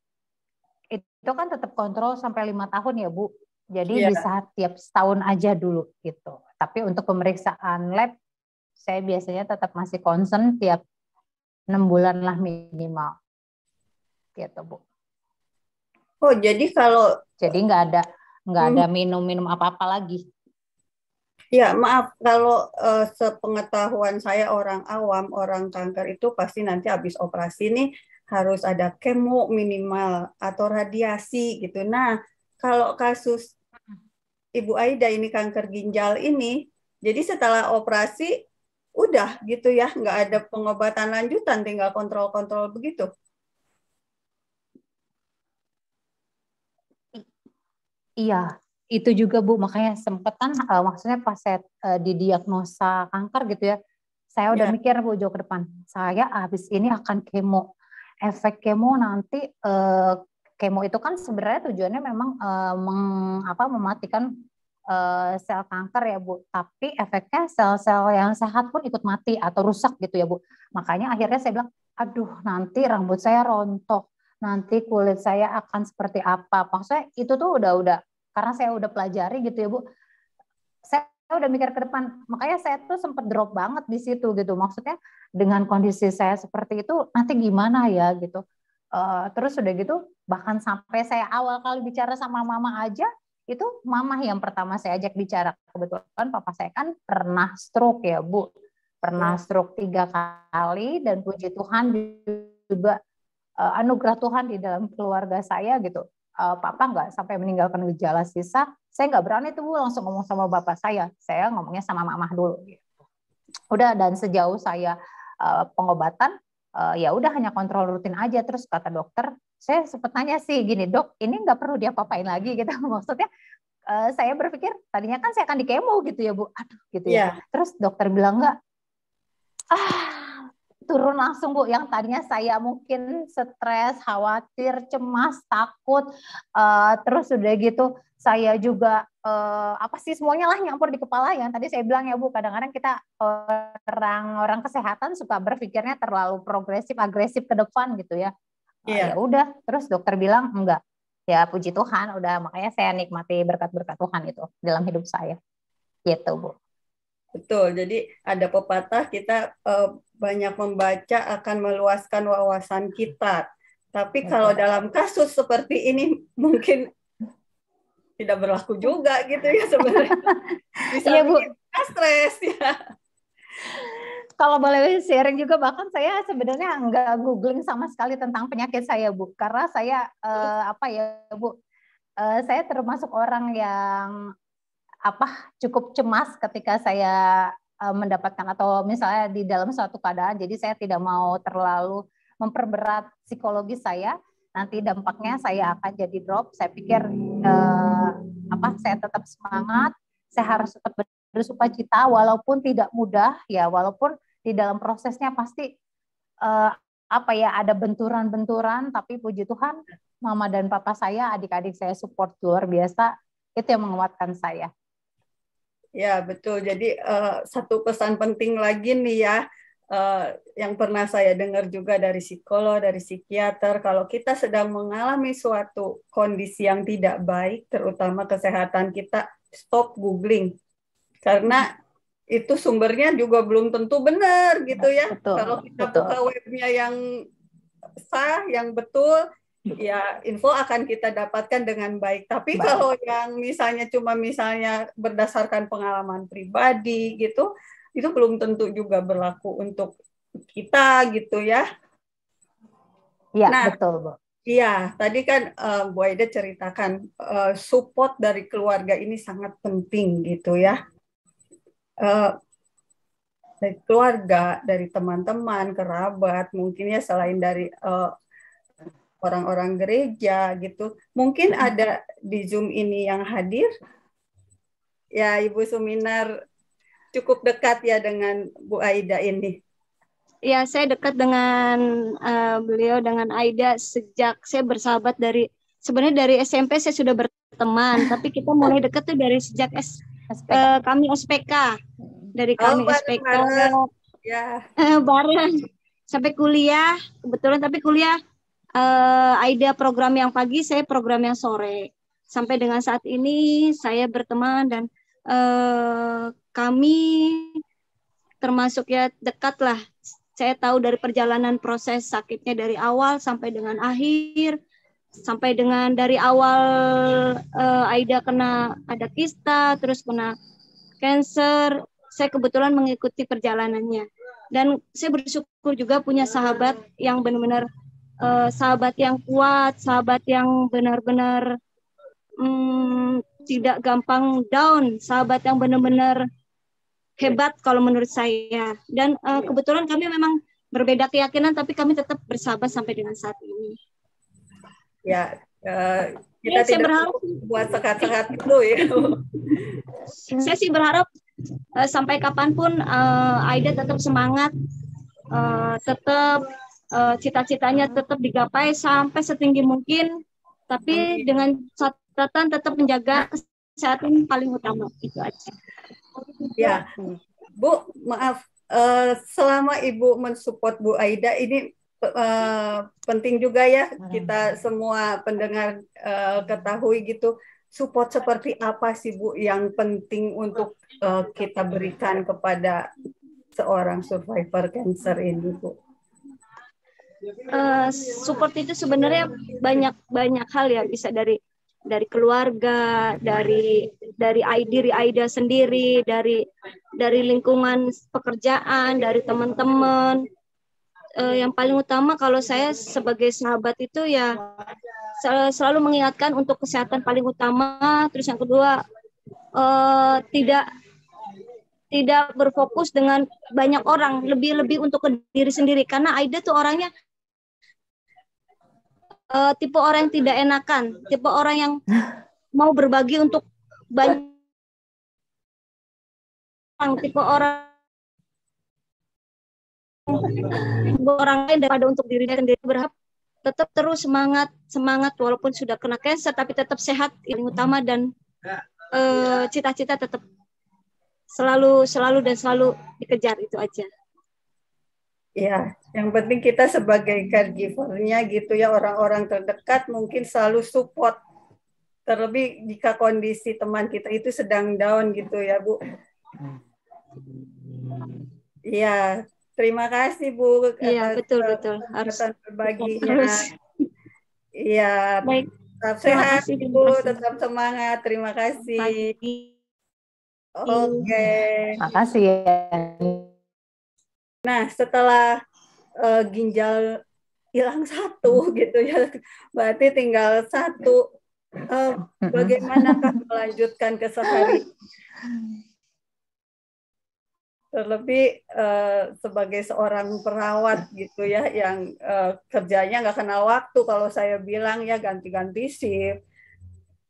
itu kan tetap kontrol sampai 5 tahun ya Bu. Jadi bisa tiap setahun aja dulu gitu. Tapi untuk pemeriksaan lab saya biasanya tetap masih concern tiap 6 bulan lah minimal. Gitu Bu. Oh, jadi kalau nggak ada minum-minum apa-apa lagi. Ya, maaf kalau sepengetahuan saya orang awam, orang kanker itu pasti nanti habis operasi ini harus ada kemo minimal atau radiasi gitu. Nah, kalau kasus Ibu Aida ini kanker ginjal ini, jadi setelah operasi udah gitu ya, nggak ada pengobatan lanjutan, tinggal kontrol-kontrol begitu. Iya, itu juga Bu, makanya sempet kan maksudnya pas saya didiagnosa kanker gitu ya, saya udah mikir Bu jauh ke depan, saya habis ini akan kemo. Efek kemo nanti, kemo itu kan sebenarnya tujuannya memang mematikan sel kanker ya Bu, tapi efeknya sel-sel yang sehat pun ikut mati atau rusak gitu ya Bu. Makanya akhirnya saya bilang, aduh nanti rambut saya rontok, nanti kulit saya akan seperti apa. Maksudnya itu tuh udah karena saya udah pelajari gitu ya Bu. Saya udah mikir ke depan, makanya saya tuh sempat drop banget di situ gitu. Maksudnya dengan kondisi saya seperti itu nanti gimana ya gitu. Terus udah gitu bahkan sampai saya awal kali bicara sama mama aja, itu mama yang pertama saya ajak bicara. Kebetulan papa saya kan pernah stroke ya Bu, pernah stroke 3 kali, dan puji Tuhan juga anugerah Tuhan di dalam keluarga saya gitu. Papa nggak sampai meninggalkan gejala sisa. Saya nggak berani tuh Bu langsung ngomong sama bapak saya ngomongnya sama mama dulu gitu. Udah, dan sejauh saya pengobatan ya udah hanya kontrol rutin aja. Terus kata dokter, saya sempat nanya sih gini, Dok, ini nggak perlu diapa-apain lagi gitu. Maksudnya saya berpikir tadinya kan saya akan di kemo gitu ya Bu, aduh gitu ya. Terus dokter bilang nggak, turun langsung Bu. Yang tadinya saya mungkin stres, khawatir, cemas, takut, terus udah gitu saya juga apa sih semuanya lah nyampur di kepala. Yang tadi saya bilang ya Bu, kadang-kadang kita orang kesehatan suka berpikirnya terlalu progresif, agresif ke depan gitu ya. Ya udah, terus dokter bilang enggak. Ya puji Tuhan, udah makanya saya nikmati berkat-berkat Tuhan itu dalam hidup saya. Gitu Bu. Betul, jadi ada pepatah kita banyak membaca akan meluaskan wawasan kita. Tapi kalau dalam kasus seperti ini mungkin tidak berlaku juga gitu ya sebenarnya. Bisa iya, Bu. Stres ya. Kalau boleh sharing juga, bahkan saya sebenarnya nggak googling sama sekali tentang penyakit saya Bu, karena saya apa ya Bu, saya termasuk orang yang cukup cemas ketika saya mendapatkan atau misalnya di dalam suatu keadaan, jadi saya tidak mau terlalu memperberat psikologi saya, nanti dampaknya saya akan jadi drop. Saya pikir saya tetap semangat, saya harus tetap bersukacita walaupun tidak mudah ya, walaupun di dalam prosesnya pasti ada benturan-benturan, tapi puji Tuhan mama dan papa saya, adik-adik saya support luar biasa, itu yang menguatkan saya. Ya betul. Jadi satu pesan penting lagi nih ya, yang pernah saya dengar juga dari psikolog, dari psikiater, kalau kita sedang mengalami suatu kondisi yang tidak baik, terutama kesehatan kita, stop googling, karena itu sumbernya juga belum tentu benar gitu ya. Betul, kalau kita buka webnya yang sah, yang betul, ya info akan kita dapatkan dengan baik. Tapi kalau yang misalnya berdasarkan pengalaman pribadi gitu, itu belum tentu juga berlaku untuk kita gitu ya. Iya, betul Bu. Iya, tadi kan Bu Aida ceritakan support dari keluarga ini sangat penting gitu ya. Dari keluarga, dari teman-teman, kerabat, mungkin ya selain dari orang-orang gereja gitu. Mungkin ada di Zoom ini yang hadir. Ya, Ibu Suminar cukup dekat ya dengan Bu Aida ini. Ya, saya dekat dengan beliau, dengan Aida sejak saya bersahabat sebenarnya dari SMP saya sudah berteman, tapi kita mulai dekat tuh dari sejak kami SPK. Dari kami SPK ya. Bareng sampai kuliah, kebetulan tapi kuliah Aida program yang pagi, saya program yang sore. Sampai dengan saat ini saya berteman dan kami termasuk ya dekat lah. Saya tahu dari perjalanan proses sakitnya dari awal sampai dengan akhir, sampai dengan dari awal Aida ada kista, terus kena cancer. Saya kebetulan mengikuti perjalanannya. Dan saya bersyukur juga punya sahabat yang benar-benar sahabat yang kuat, sahabat yang benar-benar tidak gampang down, sahabat yang benar-benar hebat kalau menurut saya. Dan kebetulan kami memang berbeda keyakinan, tapi kami tetap bersahabat sampai dengan saat ini. Ya, kita tidak berharap buat sekat-sekat itu ya. Saya sih berharap sampai kapanpun Aida tetap semangat, tetap cita-citanya tetap digapai sampai setinggi mungkin, tapi dengan catatan tetap menjaga kesehatan paling utama, itu aja. Ya, Bu, maaf, selama Ibu mensupport Bu Aida ini penting juga ya kita semua pendengar ketahui gitu, support seperti apa sih Bu yang penting untuk kita berikan kepada seorang survivor cancer ini Bu? Support itu sebenarnya banyak hal ya, bisa dari keluarga, dari diri Aida sendiri, dari lingkungan pekerjaan, dari teman-teman. Yang paling utama kalau saya sebagai sahabat itu ya selalu mengingatkan untuk kesehatan paling utama. Terus yang kedua, tidak berfokus dengan banyak orang, lebih untuk ke diri sendiri. Karena Aida tuh orangnya tipe orang yang tidak enakan, tipe orang yang mau berbagi untuk banyak orang, tipe orang orang lain daripada untuk dirinya sendiri. Berharap tetap terus semangat walaupun sudah kena cancer, tapi tetap sehat yang utama, dan cita-cita tetap selalu dikejar, itu aja. Ya, yang penting kita sebagai caregiver-nya gitu ya, orang-orang terdekat mungkin selalu support. Terlebih jika kondisi teman kita itu sedang down gitu ya, Bu. Iya, terima kasih Bu. Iya, betul. Harus berbaginya. Iya, baik. Tetap sehat, Bu. Tetap semangat. Terima kasih. Oke. Terima kasih ya. Nah, setelah ginjal hilang satu gitu ya, berarti tinggal satu. Bagaimanakah melanjutkan keseharian? Terlebih sebagai seorang perawat gitu ya, yang kerjanya nggak kenal waktu. Kalau saya bilang ya ganti-ganti shift,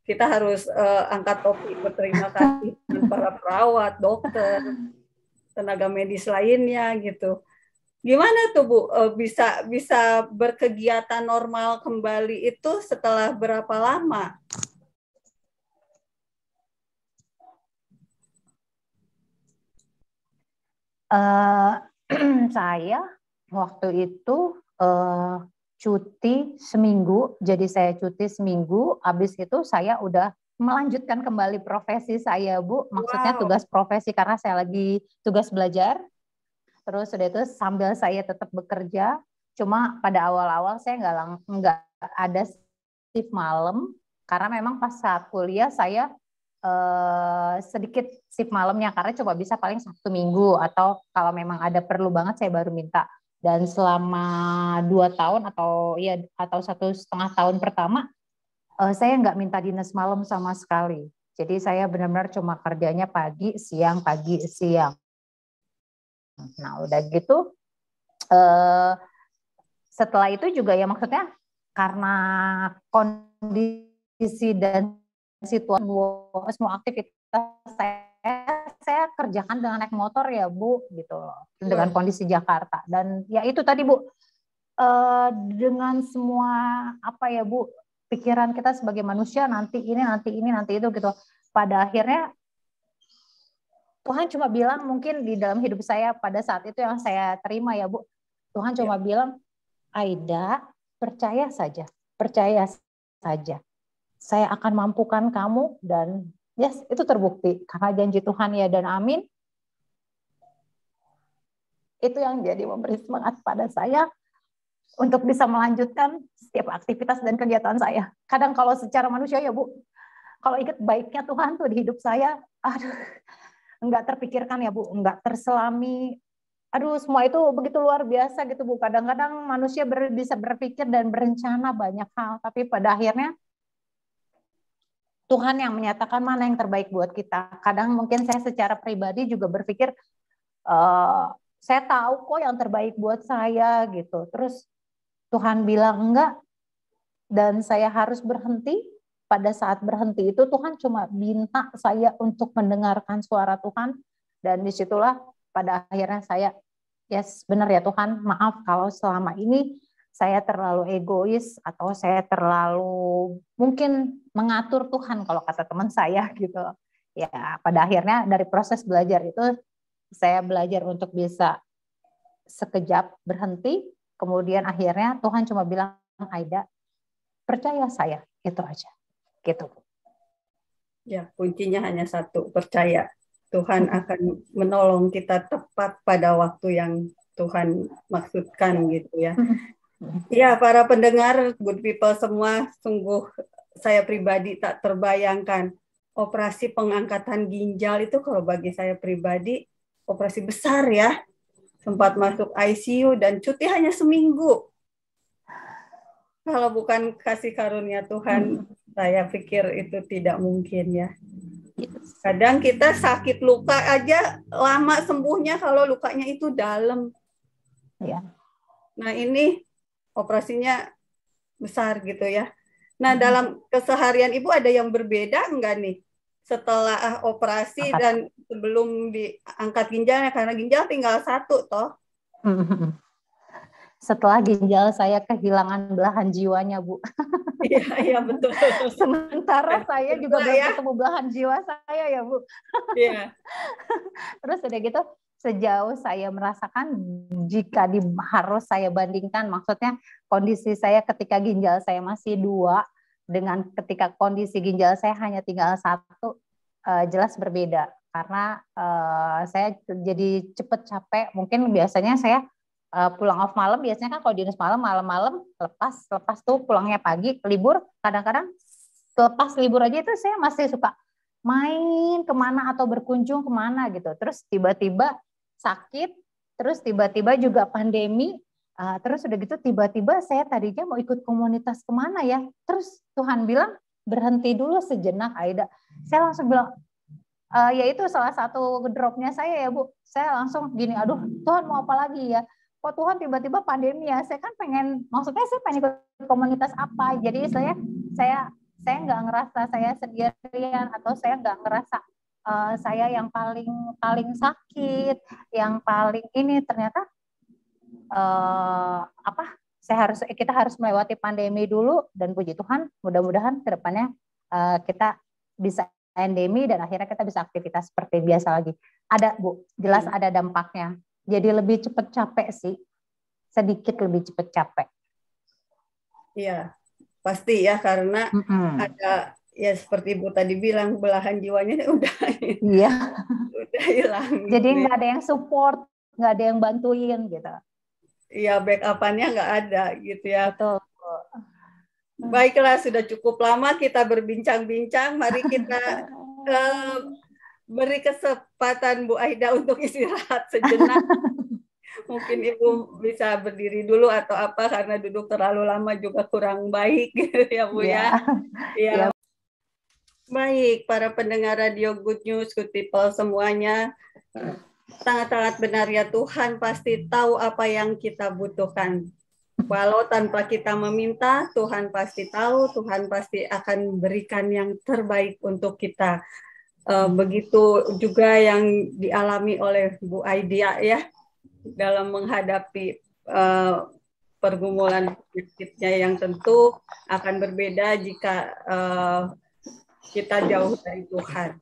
kita harus angkat topi berterima kasih dengan para perawat, dokter, tenaga medis lainnya gitu. Gimana tuh Bu, bisa berkegiatan normal kembali itu setelah berapa lama? Saya waktu itu cuti seminggu, jadi saya cuti seminggu, habis itu saya udah melanjutkan kembali profesi saya, Bu. Maksudnya tugas profesi, karena saya lagi tugas belajar. Terus udah itu sambil saya tetap bekerja, cuma pada awal-awal saya nggak ada shift malam, karena memang pas saat kuliah saya sedikit shift malamnya, karena coba bisa paling Sabtu Minggu, atau kalau memang ada perlu banget saya baru minta. Dan selama 2 tahun atau 1,5 tahun pertama, saya nggak minta dinas malam sama sekali. Jadi saya benar-benar cuma kerjanya pagi, siang, pagi, siang. Nah udah gitu, setelah itu juga ya maksudnya karena kondisi dan situasi semua aktivitas saya kerjakan dengan naik motor ya Bu, gitu loh, dengan kondisi Jakarta. Dan ya itu tadi Bu, dengan semua apa ya Bu, pikiran kita sebagai manusia, nanti ini, nanti itu gitu. Pada akhirnya Tuhan cuma bilang, mungkin di dalam hidup saya pada saat itu yang saya terima ya Bu, Tuhan cuma bilang, Aida, percaya saja, saya akan mampukan kamu. Dan yes, itu terbukti karena janji Tuhan ya, dan amin. Itu yang jadi memberi semangat pada saya untuk bisa melanjutkan setiap aktivitas dan kegiatan saya. Kadang kalau secara manusia ya Bu, kalau ingat baiknya Tuhan tuh di hidup saya, aduh, enggak terpikirkan ya Bu, enggak terselami. Aduh, semua itu begitu luar biasa gitu Bu. Kadang-kadang manusia bisa berpikir dan berencana banyak hal, tapi pada akhirnya Tuhan yang menyatakan mana yang terbaik buat kita. Kadang mungkin saya secara pribadi juga berpikir, saya tahu kok yang terbaik buat saya gitu. Terus Tuhan bilang enggak, dan saya harus berhenti. Pada saat berhenti itu Tuhan cuma minta saya untuk mendengarkan suara Tuhan, dan disitulah pada akhirnya saya, yes benar ya Tuhan, maaf kalau selama ini saya terlalu egois atau saya terlalu mungkin mengatur Tuhan kalau kata teman saya gitu. Ya pada akhirnya dari proses belajar itu saya belajar untuk bisa sekejap berhenti, kemudian akhirnya Tuhan cuma bilang, Aida, percaya saya, itu aja. Gitu. Ya, kuncinya hanya satu, percaya. Tuhan akan menolong kita tepat pada waktu yang Tuhan maksudkan gitu ya. Ya, para pendengar, good people semua, sungguh saya pribadi tak terbayangkan. Operasi pengangkatan ginjal itu kalau bagi saya pribadi, operasi besar ya. Sempat masuk ICU dan cuti hanya seminggu. Kalau bukan kasih karunia Tuhan, saya pikir itu tidak mungkin ya. Kadang kita sakit luka aja lama sembuhnya kalau lukanya itu dalam. Ya. Nah ini operasinya besar gitu ya. Nah dalam keseharian Ibu ada yang berbeda enggak nih? Setelah operasi dan sebelum diangkat ginjalnya, karena ginjal tinggal satu toh. Setelah ginjal saya kehilangan belahan jiwanya, Bu. Iya betul. Sementara saya juga belum ya. ketemu belahan jiwa saya ya, Bu. Iya. Terus udah gitu, sejauh saya merasakan jika harus saya bandingkan, maksudnya kondisi saya ketika ginjal saya masih 2 dengan ketika kondisi ginjal saya hanya tinggal 1, jelas berbeda. Karena saya jadi cepet capek. Mungkin biasanya saya pulang off malam, biasanya kan kalau dinas malam-malam lepas tuh pulangnya pagi, libur, kadang-kadang lepas libur aja itu saya masih suka main kemana atau berkunjung kemana gitu. Terus tiba-tiba sakit, terus tiba-tiba juga pandemi, terus udah gitu tiba-tiba saya tadinya mau ikut komunitas kemana ya, terus Tuhan bilang berhenti dulu sejenak Aida. Saya langsung bilang, ya itu salah satu dropnya saya ya Bu, saya langsung gini, aduh Tuhan mau apa lagi ya, kok Tuhan tiba-tiba pandemi ya, saya kan maksudnya saya pengen ikut komunitas apa, jadi saya nggak ngerasa saya sendirian, atau saya nggak ngerasa saya yang paling sakit, yang paling ini, ternyata kita harus melewati pandemi dulu, dan puji Tuhan mudah-mudahan ke depannya kita bisa endemi dan akhirnya kita bisa aktivitas seperti biasa lagi. Ada Bu, jelas ada dampaknya. Jadi lebih cepat capek sih, sedikit lebih cepat capek. Iya, pasti ya, karena ada ya seperti Ibu tadi bilang, belahan jiwanya udah hilang. Jadi nggak ada yang support, nggak ada yang bantuin gitu. Iya, backup-annya nggak ada gitu ya. Betul. Baiklah, sudah cukup lama kita berbincang-bincang. Mari kita beri kesempatan Bu Aida untuk istirahat sejenak. Mungkin Ibu bisa berdiri dulu atau apa, karena duduk terlalu lama juga kurang baik ya Bu ya. Ya. Baik, para pendengar Radio Good News, Good People semuanya. Sangat-sangat benar ya, Tuhan pasti tahu apa yang kita butuhkan. Walau tanpa kita meminta, Tuhan pasti tahu, Tuhan pasti akan berikan yang terbaik untuk kita. Begitu juga yang dialami oleh Bu Aida ya, dalam menghadapi pergumulan penyakitnya yang tentu akan berbeda jika kita jauh dari Tuhan.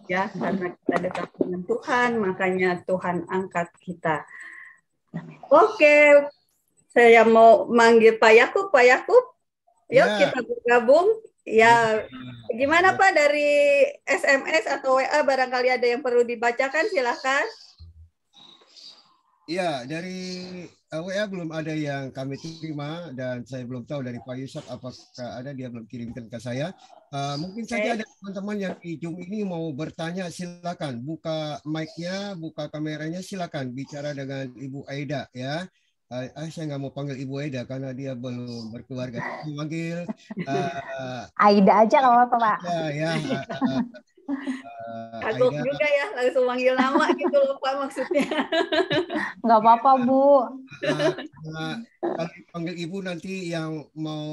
Ya, karena kita dekat dengan Tuhan, makanya Tuhan angkat kita. Oke, saya mau manggil Pak Yakub. Pak Yakub, yuk kita bergabung. Ya, gimana Pak dari SMS atau WA, barangkali ada yang perlu dibacakan, silakan. Ya, dari WA belum ada yang kami terima, dan saya belum tahu dari Pak Yusuf apakah ada, dia belum kirimkan ke saya. Mungkin saja ada teman-teman yang di Zoom ini mau bertanya, silakan buka mic-nya, buka kameranya, silakan bicara dengan Ibu Aida ya. Saya nggak mau panggil Ibu Aida karena dia belum berkeluarga. Panggil Aida aja kalau apa Pak. Ya. Takut juga ya, langsung manggil nama gitu loh Pak maksudnya. Nggak apa-apa Bu. Kalau dipanggil Ibu nanti yang mau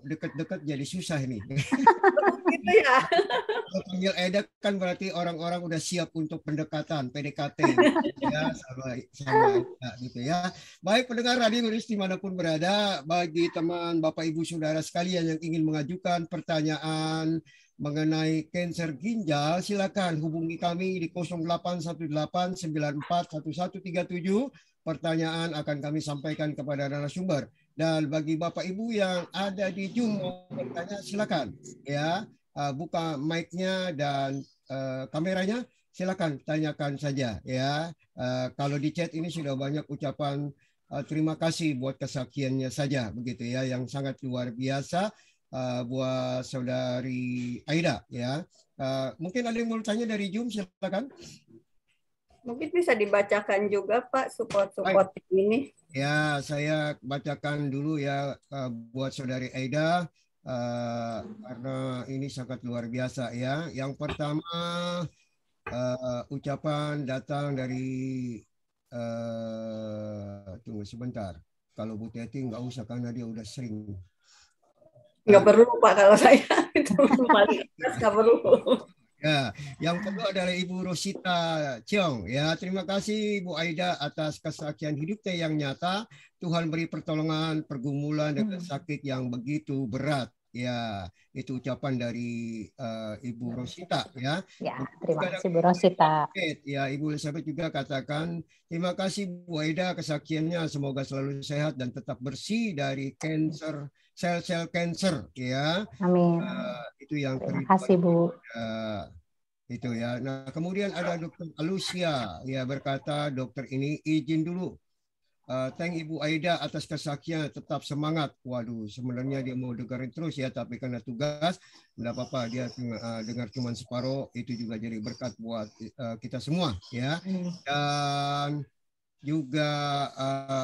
deket-deket jadi susah ini. Gitu ya. Kalau panggil Aida kan berarti orang-orang udah siap untuk pendekatan, PDKT ya, sama Aida gitu ya. Baik pendengar Radio Indonesia dimanapun berada, bagi teman Bapak Ibu Saudara sekalian yang ingin mengajukan pertanyaan mengenai kanker ginjal, silakan hubungi kami di 0818941137. Pertanyaan akan kami sampaikan kepada narasumber. Dan bagi Bapak Ibu yang ada di Zoom mau bertanya, silakan ya, buka mic-nya dan kameranya, silakan tanyakan saja ya. Kalau di chat ini sudah banyak ucapan terima kasih buat kesaksiannya saja begitu ya, yang sangat luar biasa. Buat saudari Aida ya. Mungkin ada yang mau tanya dari Zoom, silakan. Mungkin bisa dibacakan juga Pak, support ini. Ya, saya bacakan dulu ya buat saudari Aida karena ini sangat luar biasa ya. Yang pertama ucapan datang dari tunggu sebentar. Kalau Bu Teti nggak usah karena dia udah sering. Nggak perlu Pak, kalau saya itu paling nggak perlu. Ya, yang kedua adalah Ibu Rosita Cheong. Ya, terima kasih Bu Aida atas kesaksian hidupnya yang nyata. Tuhan beri pertolongan pergumulan dengan sakit yang begitu berat. Ya, itu ucapan dari Ibu Rosita. Ya, terima kasih Bu Rosita. Ya, Ibu Elizabeth juga katakan terima kasih Bu Aida kesaksiannya. Semoga selalu sehat dan tetap bersih dari kanker, sel-sel kanker. Ya, amin. Itu yang terima kasih Bu. Itu ya. Nah, kemudian ada Dokter Alusia ya berkata, dokter ini izin dulu. Thank Ibu Aida atas kesaksian, tetap semangat. Waduh, sebenarnya dia mau dengerin terus ya, tapi karena tugas, enggak apa-apa, dia dengar cuma separuh, itu juga jadi berkat buat kita semua ya. Dan juga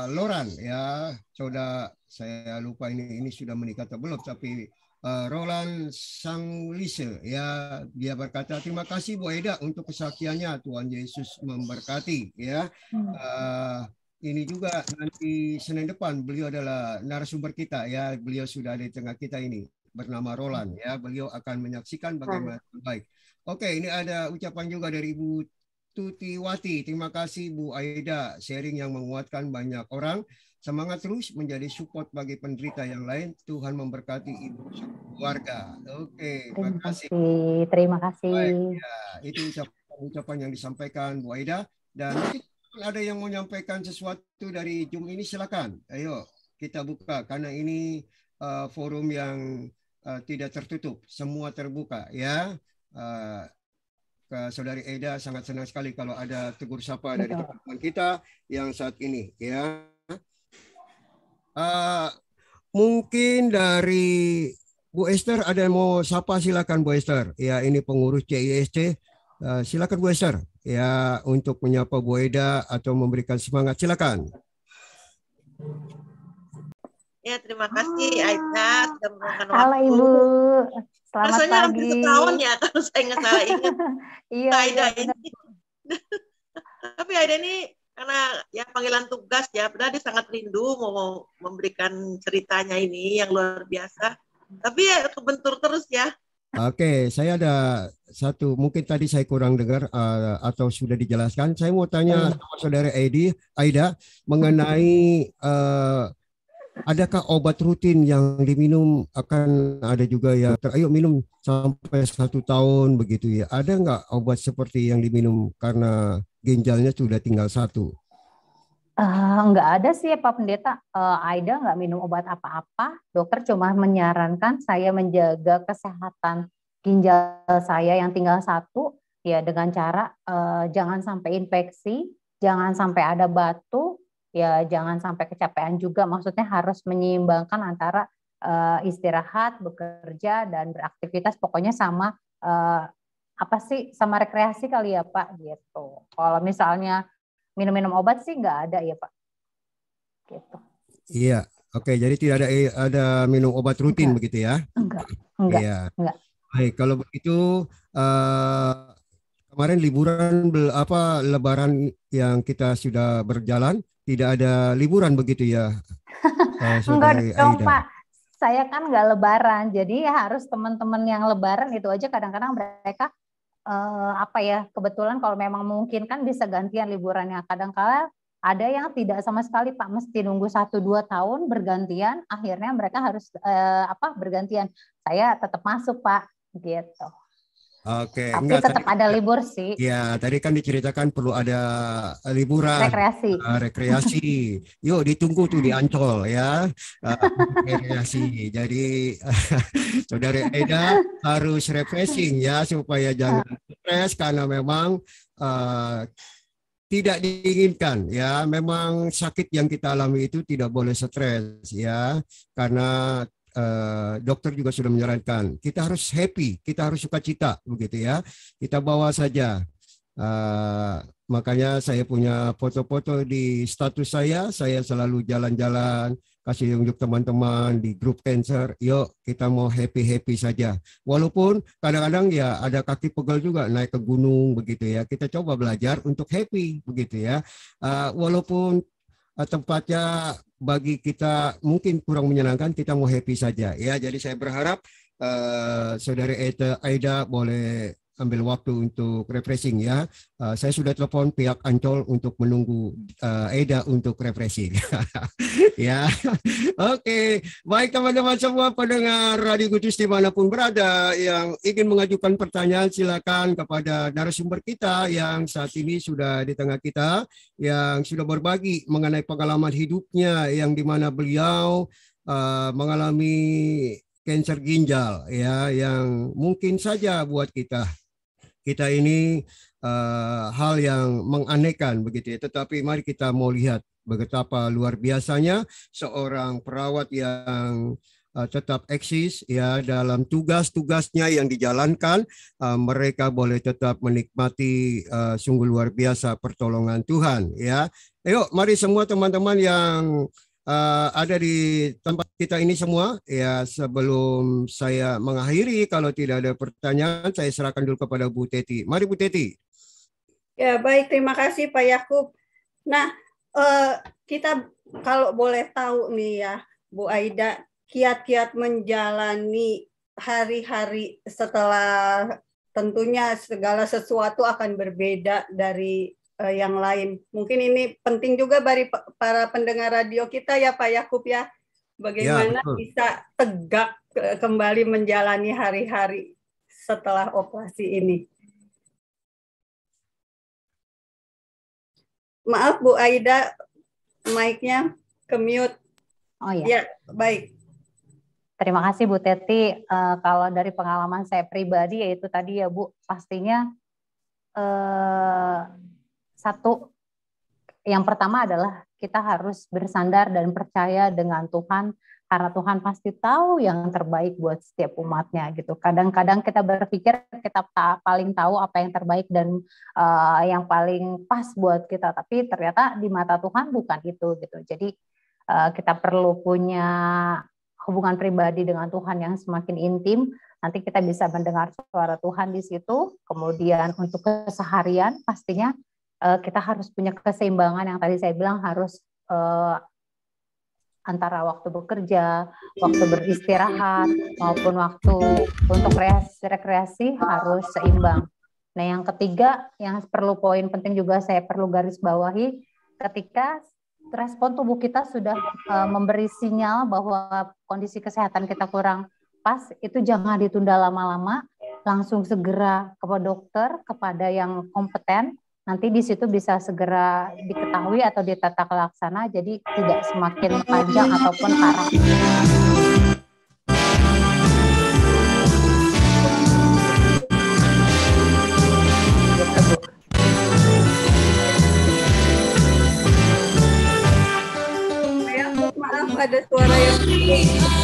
Loran ya, saudara saya lupa ini sudah menikah atau belum, tapi Roland Sanglise ya, dia berkata terima kasih Bu Aida untuk kesaksiannya, Tuhan Yesus memberkati ya. Ini juga nanti Senin depan beliau adalah narasumber kita ya, beliau sudah ada di tengah kita ini bernama Roland ya, beliau akan menyaksikan bagaimana baik. Oke, ini ada ucapan juga dari Ibu Tutiwati, terima kasih Bu Aida, sharing yang menguatkan banyak orang. Semangat terus menjadi support bagi penderita yang lain. Tuhan memberkati ibu keluarga. Oke, terima kasih. Terima kasih. Baik, ya, itu ucapan yang disampaikan Bu Aida. Dan ada yang mau menyampaikan sesuatu dari Zoom ini, silakan. Ayo kita buka karena ini forum yang tidak tertutup, semua terbuka ya. Saudari Aida sangat senang sekali kalau ada tegur sapa dari teman-teman kita yang saat ini ya. Mungkin dari Bu Esther ada yang mau sapa, silakan Bu Esther. Ya, ini pengurus CISC. Silakan Bu Esther ya untuk menyapa Bu Aida atau memberikan semangat, silakan. Ya, terima kasih Aida sudah meluangkan waktu. Halo Ibu. Selamat rasanya pagi. hampir setahun ya kalau saya nggak salah ingat. Iya, Aida ini. Tapi Aida ini karena ya panggilan tugas ya, benar dia sangat rindu mau memberikan ceritanya ini yang luar biasa. Tapi ya kebentur terus ya. Oke, saya ada satu, mungkin tadi saya kurang dengar atau sudah dijelaskan. Saya mau tanya sama saudara Aida mengenai adakah obat rutin yang diminum, akan ada juga ya, ayo minum sampai 1 tahun begitu ya. Ada nggak obat seperti yang diminum karena ginjalnya sudah tinggal 1? Nggak ada sih Pak Pendeta. Aida nggak minum obat apa-apa. Dokter cuma menyarankan saya menjaga kesehatan ginjal saya yang tinggal 1 ya dengan cara jangan sampai infeksi, jangan sampai ada batu, ya jangan sampai kecapean juga. Maksudnya harus menyeimbangkan antara istirahat, bekerja dan beraktivitas. Pokoknya sama sama rekreasi kali ya Pak gitu. Kalau misalnya minum-minum obat sih nggak ada ya Pak. Gitu. Iya, oke. Jadi tidak ada minum obat rutin begitu ya? Enggak. Iya. Enggak. Baik, kalau begitu kemarin liburan Lebaran yang kita sudah berjalan, tidak ada liburan begitu ya? Enggak dong Pak. Saya kan nggak Lebaran, jadi harus teman-teman yang Lebaran itu aja. Kadang-kadang mereka kebetulan kalau memang mungkin kan bisa gantian liburannya. Kadang-kala ada yang tidak sama sekali Pak, mesti nunggu 1-2 tahun bergantian. Akhirnya mereka harus bergantian. Saya tetap masuk Pak, gitu. Oke. Tapi tetap ada libur sih. Ya, tadi kan diceritakan perlu ada liburan. Rekreasi. Yuk ditunggu tuh di Ancol ya. Rekreasi. Jadi saudara Aida harus refreshing ya supaya jangan stres karena memang tidak diinginkan ya. Memang sakit yang kita alami itu tidak boleh stres ya. Karena dokter juga sudah menyarankan kita harus happy, kita harus sukacita begitu ya. Kita bawa saja. Makanya saya punya foto-foto di status saya selalu jalan-jalan, kasih unjuk teman-teman di grup cancer. Yuk kita mau happy-happy saja. Walaupun kadang-kadang ya ada kaki pegel juga naik ke gunung begitu ya. Kita coba belajar untuk happy begitu ya. Walaupun tempatnya bagi kita mungkin kurang menyenangkan, kita mau happy saja ya. Jadi saya berharap saudari Aida boleh ambil waktu untuk refreshing ya. Saya sudah telepon pihak Ancol untuk menunggu Eda untuk refreshing. Ya, oke. Baik teman-teman semua pendengar Radio Good News dimanapun berada yang ingin mengajukan pertanyaan silakan kepada narasumber kita yang saat ini sudah di tengah kita, yang sudah berbagi mengenai pengalaman hidupnya yang dimana beliau mengalami kanker ginjal ya, yang mungkin saja buat kita ini hal yang menganehkan begitu ya. Tetapi mari kita mau lihat betapa luar biasanya seorang perawat yang tetap eksis ya dalam tugas-tugasnya yang dijalankan. Mereka boleh tetap menikmati sungguh luar biasa pertolongan Tuhan ya. Ayo mari semua teman-teman yang ada di tempat kita ini semua ya, sebelum saya mengakhiri kalau tidak ada pertanyaan saya serahkan dulu kepada Bu Teti. Mari Bu Teti. Ya baik, terima kasih Pak Yakub. Nah kita kalau boleh tahu nih ya Bu Aida, kiat-kiat menjalani hari-hari setelah, tentunya segala sesuatu akan berbeda dari yang lain. Mungkin ini penting juga bagi para pendengar radio kita ya Pak Yakub ya. Bagaimana ya, bisa tegak kembali menjalani hari-hari setelah operasi ini. Maaf Bu Aida, mic-nya ke-mute. Oh ya. Ya, baik. Terima kasih Bu Teti. Kalau dari pengalaman saya pribadi yaitu tadi ya Bu, pastinya satu, yang pertama adalah kita harus bersandar dan percaya dengan Tuhan, karena Tuhan pasti tahu yang terbaik buat setiap umatnya gitu. Kadang-kadang kita berpikir kita paling tahu apa yang terbaik dan yang paling pas buat kita, tapi ternyata di mata Tuhan bukan itu gitu. Jadi kita perlu punya hubungan pribadi dengan Tuhan yang semakin intim. Nanti kita bisa mendengar suara Tuhan di situ. Kemudian untuk keseharian pastinya kita harus punya keseimbangan yang tadi saya bilang, harus antara waktu bekerja, waktu beristirahat, maupun waktu untuk rekreasi harus seimbang. Nah yang ketiga, yang perlu poin penting juga saya perlu garis bawahi, ketika respon tubuh kita sudah memberi sinyal bahwa kondisi kesehatan kita kurang pas, itu jangan ditunda lama-lama, langsung segera ke dokter, kepada yang kompeten. Nanti di situ bisa segera diketahui atau ditata laksana, jadi tidak semakin panjang ataupun parah. Maaf, ada suara yang maaf.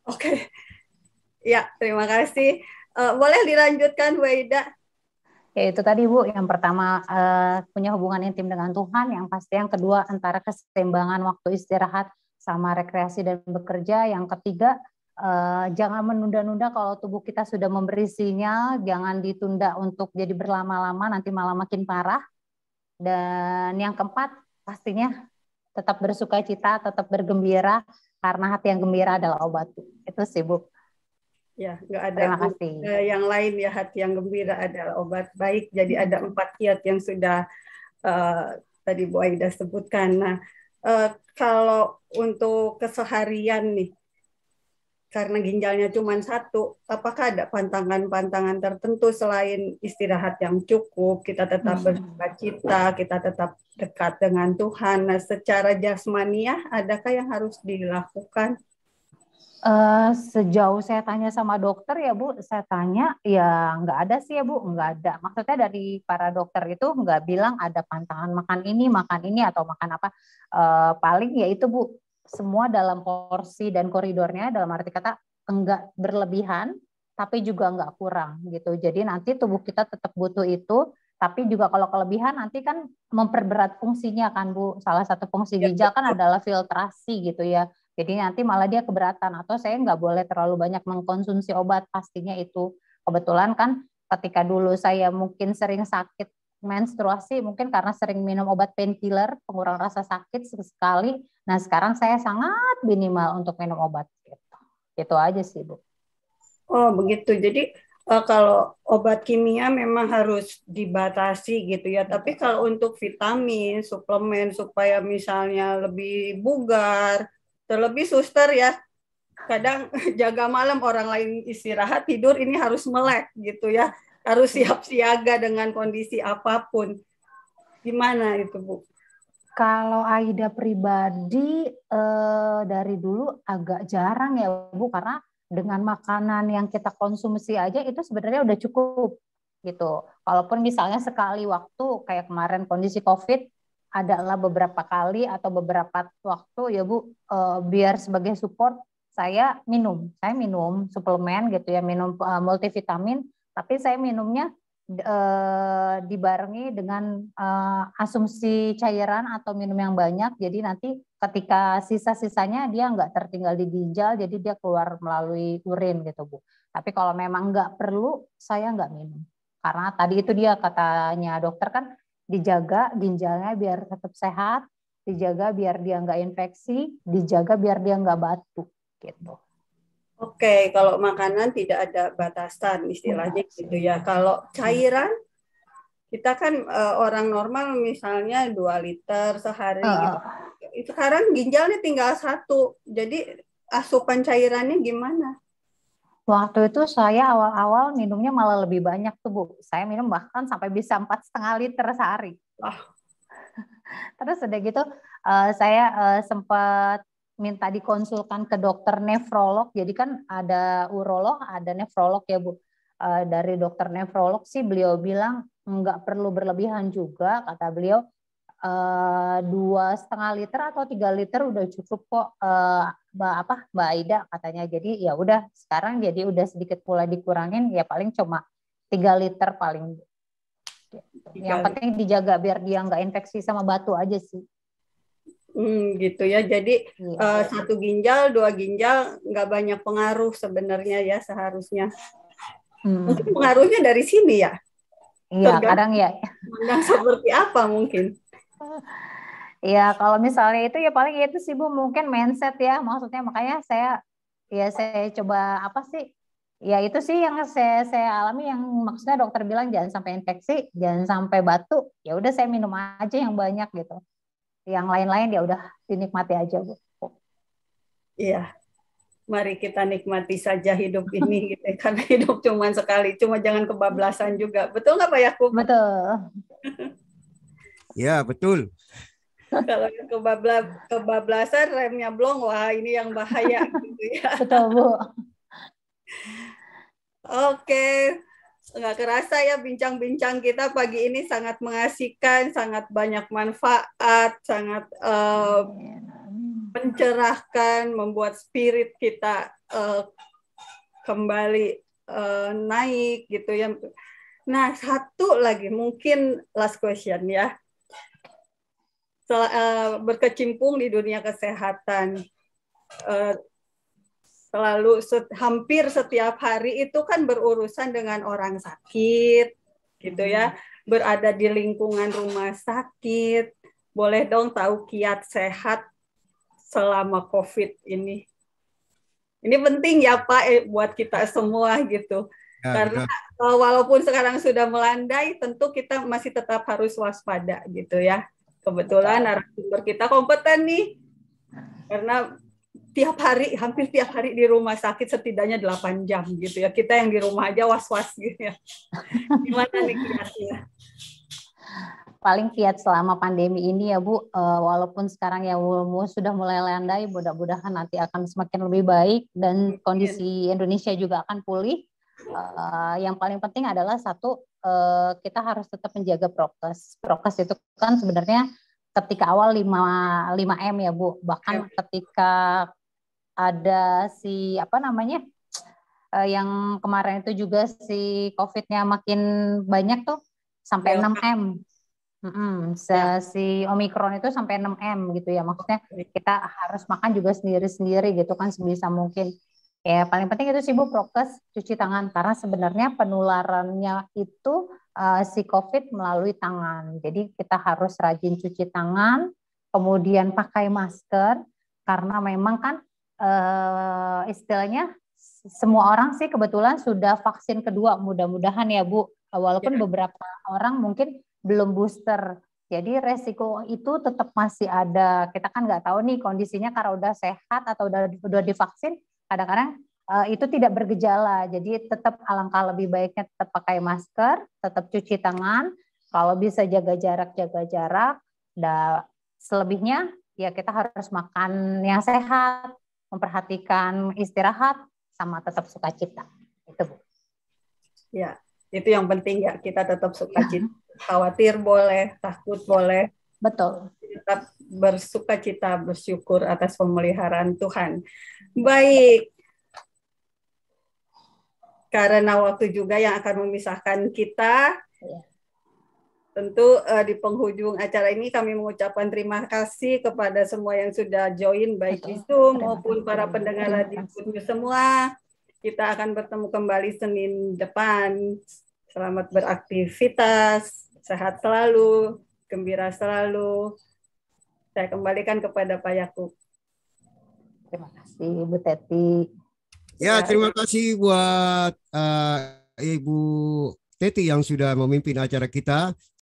Oke, ya terima kasih. Boleh dilanjutkan Bu Aida? Ya itu tadi Bu, yang pertama punya hubungan intim dengan Tuhan, yang pasti yang kedua antara keseimbangan waktu istirahat sama rekreasi dan bekerja, yang ketiga jangan menunda-nunda kalau tubuh kita sudah memberi sinyal, jangan ditunda untuk jadi berlama-lama, nanti malah makin parah. Dan yang keempat pastinya tetap bersukacita, tetap bergembira, karena hati yang gembira adalah obat. Itu sih Bu. Ya, nggak ada Terima kasih. Yang lain ya, hati yang gembira adalah obat. Baik, jadi ada 4 kiat yang sudah tadi Bu Aida sebutkan. Nah, kalau untuk keseharian nih, karena ginjalnya cuma 1, apakah ada pantangan-pantangan tertentu selain istirahat yang cukup, kita tetap bersukacita, kita tetap dekat dengan Tuhan. Nah, secara jasmaniah, adakah yang harus dilakukan? Sejauh saya tanya sama dokter ya Bu, saya tanya ya nggak ada sih ya Bu, nggak ada. Maksudnya dari para dokter itu nggak bilang ada pantangan makan ini atau makan apa. Paling ya itu Bu, semua dalam porsi dan koridornya, dalam arti kata enggak berlebihan, tapi juga enggak kurang gitu. Jadi nanti tubuh kita tetap butuh itu, tapi juga kalau kelebihan nanti kan memperberat fungsinya kan Bu. Salah satu fungsi ginjal kan adalah filtrasi gitu ya. Jadi nanti malah dia keberatan, atau saya nggak boleh terlalu banyak mengkonsumsi obat, pastinya itu. Kebetulan kan ketika dulu saya mungkin sering sakit menstruasi mungkin karena sering minum obat painkiller, pengurang rasa sakit sekali. Nah, sekarang saya sangat minimal untuk minum obat gitu. Itu aja sih, Bu. Oh, begitu. Jadi kalau obat kimia memang harus dibatasi gitu ya. Tapi kalau untuk vitamin, suplemen supaya misalnya lebih bugar, terlebih suster ya, kadang jaga malam orang lain istirahat tidur ini harus melek gitu ya. Harus siap siaga dengan kondisi apapun. Gimana itu, Bu? Kalau Aida pribadi dari dulu agak jarang ya Bu, karena dengan makanan yang kita konsumsi aja itu sebenarnya udah cukup gitu. Kalaupun misalnya sekali waktu kayak kemarin kondisi COVID adalah beberapa kali atau beberapa waktu ya Bu, biar sebagai support saya minum suplemen gitu ya, minum multivitamin, tapi saya minumnya dibarengi dengan asumsi cairan atau minum yang banyak, jadi nanti ketika sisa-sisanya dia nggak tertinggal di ginjal, jadi dia keluar melalui urin gitu Bu. Tapi kalau memang nggak perlu, saya nggak minum. Karena tadi itu dia katanya dokter kan, dijaga ginjalnya biar tetap sehat, dijaga biar dia nggak infeksi, dijaga biar dia nggak batuk gitu. Oke, kalau makanan tidak ada batasan istilahnya gitu ya. Kalau cairan, kita kan orang normal misalnya 2 liter sehari gitu. Sekarang ginjalnya tinggal 1. Jadi asupan cairannya gimana? Waktu itu saya awal-awal minumnya malah lebih banyak tuh Bu. Saya minum bahkan sampai bisa 4,5 liter sehari. Terus udah gitu saya sempat minta dikonsulkan ke dokter nefrolog. Jadi kan ada urolog, ada nefrolog ya Bu. Dari dokter nefrolog sih beliau bilang nggak perlu berlebihan juga, kata beliau 2,5 liter atau 3 liter udah cukup kok Mbak Aida katanya. Jadi ya udah sekarang jadi udah sedikit pula dikurangin, ya paling cuma 3 liter paling. Yang penting dijaga biar dia nggak infeksi sama batu aja sih. Gitu ya. Jadi 1 ginjal, 2 ginjal nggak banyak pengaruh sebenarnya ya seharusnya. Mungkin pengaruhnya dari sini ya. Iya, kadang ya. Seperti apa mungkin? Ya kalau misalnya itu ya paling itu sih Bu, mungkin mindset ya, maksudnya makanya saya coba apa sih? Ya itu sih yang saya alami, yang maksudnya dokter bilang jangan sampai infeksi, jangan sampai batuk. Ya udah saya minum aja yang banyak gitu. Yang lain-lain ya udah dinikmati aja Bu. Iya. Mari kita nikmati saja hidup ini gitu. Karena hidup cuma sekali, cuma jangan kebablasan juga. Betul nggak Pak Yakub? Betul. Ya, betul. Kalau yang kebablasan remnya blong, wah ini yang bahaya gitu ya. Betul Bu. Oke. Nggak kerasa ya bincang-bincang kita pagi ini sangat mengasihkan, sangat banyak manfaat, sangat mencerahkan, membuat spirit kita kembali naik gitu ya. Nah, satu lagi mungkin last question ya. Berkecimpung di dunia kesehatan, selalu hampir setiap hari itu kan berurusan dengan orang sakit gitu ya, berada di lingkungan rumah sakit. Boleh dong tahu kiat sehat selama COVID ini? Ini penting ya Pak buat kita semua gitu. Karena walaupun sekarang sudah melandai, tentu kita masih tetap harus waspada gitu ya. Kebetulan narasumber kita kompeten nih. Karena hampir tiap hari di rumah sakit setidaknya 8 jam gitu ya. Kita yang di rumah aja was-was gitu ya. Gimana nih kiatnya? Paling kiat selama pandemi ini ya Bu, walaupun sekarang ya sudah mulai landai, mudah-mudahan nanti akan semakin lebih baik dan kondisi Indonesia juga akan pulih. Yang paling penting adalah satu, kita harus tetap menjaga prokes. Prokes itu kan sebenarnya ketika awal 5M ya Bu, bahkan ketika ada si yang kemarin itu juga si COVID-nya makin banyak tuh sampai 6M. Si Omikron itu sampai 6M gitu ya, maksudnya kita harus makan juga sendiri-sendiri gitu kan sebisa mungkin. Ya, paling penting itu sih Bu, prokes, cuci tangan. Karena sebenarnya penularannya itu si COVID melalui tangan. Jadi kita harus rajin cuci tangan, kemudian pakai masker, karena memang kan istilahnya semua orang sih kebetulan sudah vaksin kedua, mudah-mudahan ya Bu. Walaupun beberapa orang mungkin belum booster. Jadi resiko itu tetap masih ada. Kita kan nggak tahu nih kondisinya karena udah sehat atau udah divaksin, kadang-kadang itu tidak bergejala. Jadi tetap alangkah lebih baiknya tetap pakai masker, tetap cuci tangan. Kalau bisa jaga jarak. Dan selebihnya ya kita harus makan yang sehat, memperhatikan istirahat, sama tetap sukacita. Itu Bu. Ya, itu yang penting ya, kita tetap sukacita. Khawatir boleh, takut boleh. Betul. Tetap bersukacita, bersyukur atas pemeliharaan Tuhan. Baik. Karena waktu juga yang akan memisahkan kita, tentu di penghujung acara ini kami mengucapkan terima kasih kepada semua yang sudah join, baik di Zoom maupun para pendengar radio semua. Kita akan bertemu kembali Senin depan. Selamat beraktivitas, sehat selalu, gembira selalu. Saya kembalikan kepada Pak Yakub. Terima kasih Bu Teti. Ya, terima kasih buat Ibu Teti yang sudah memimpin acara kita.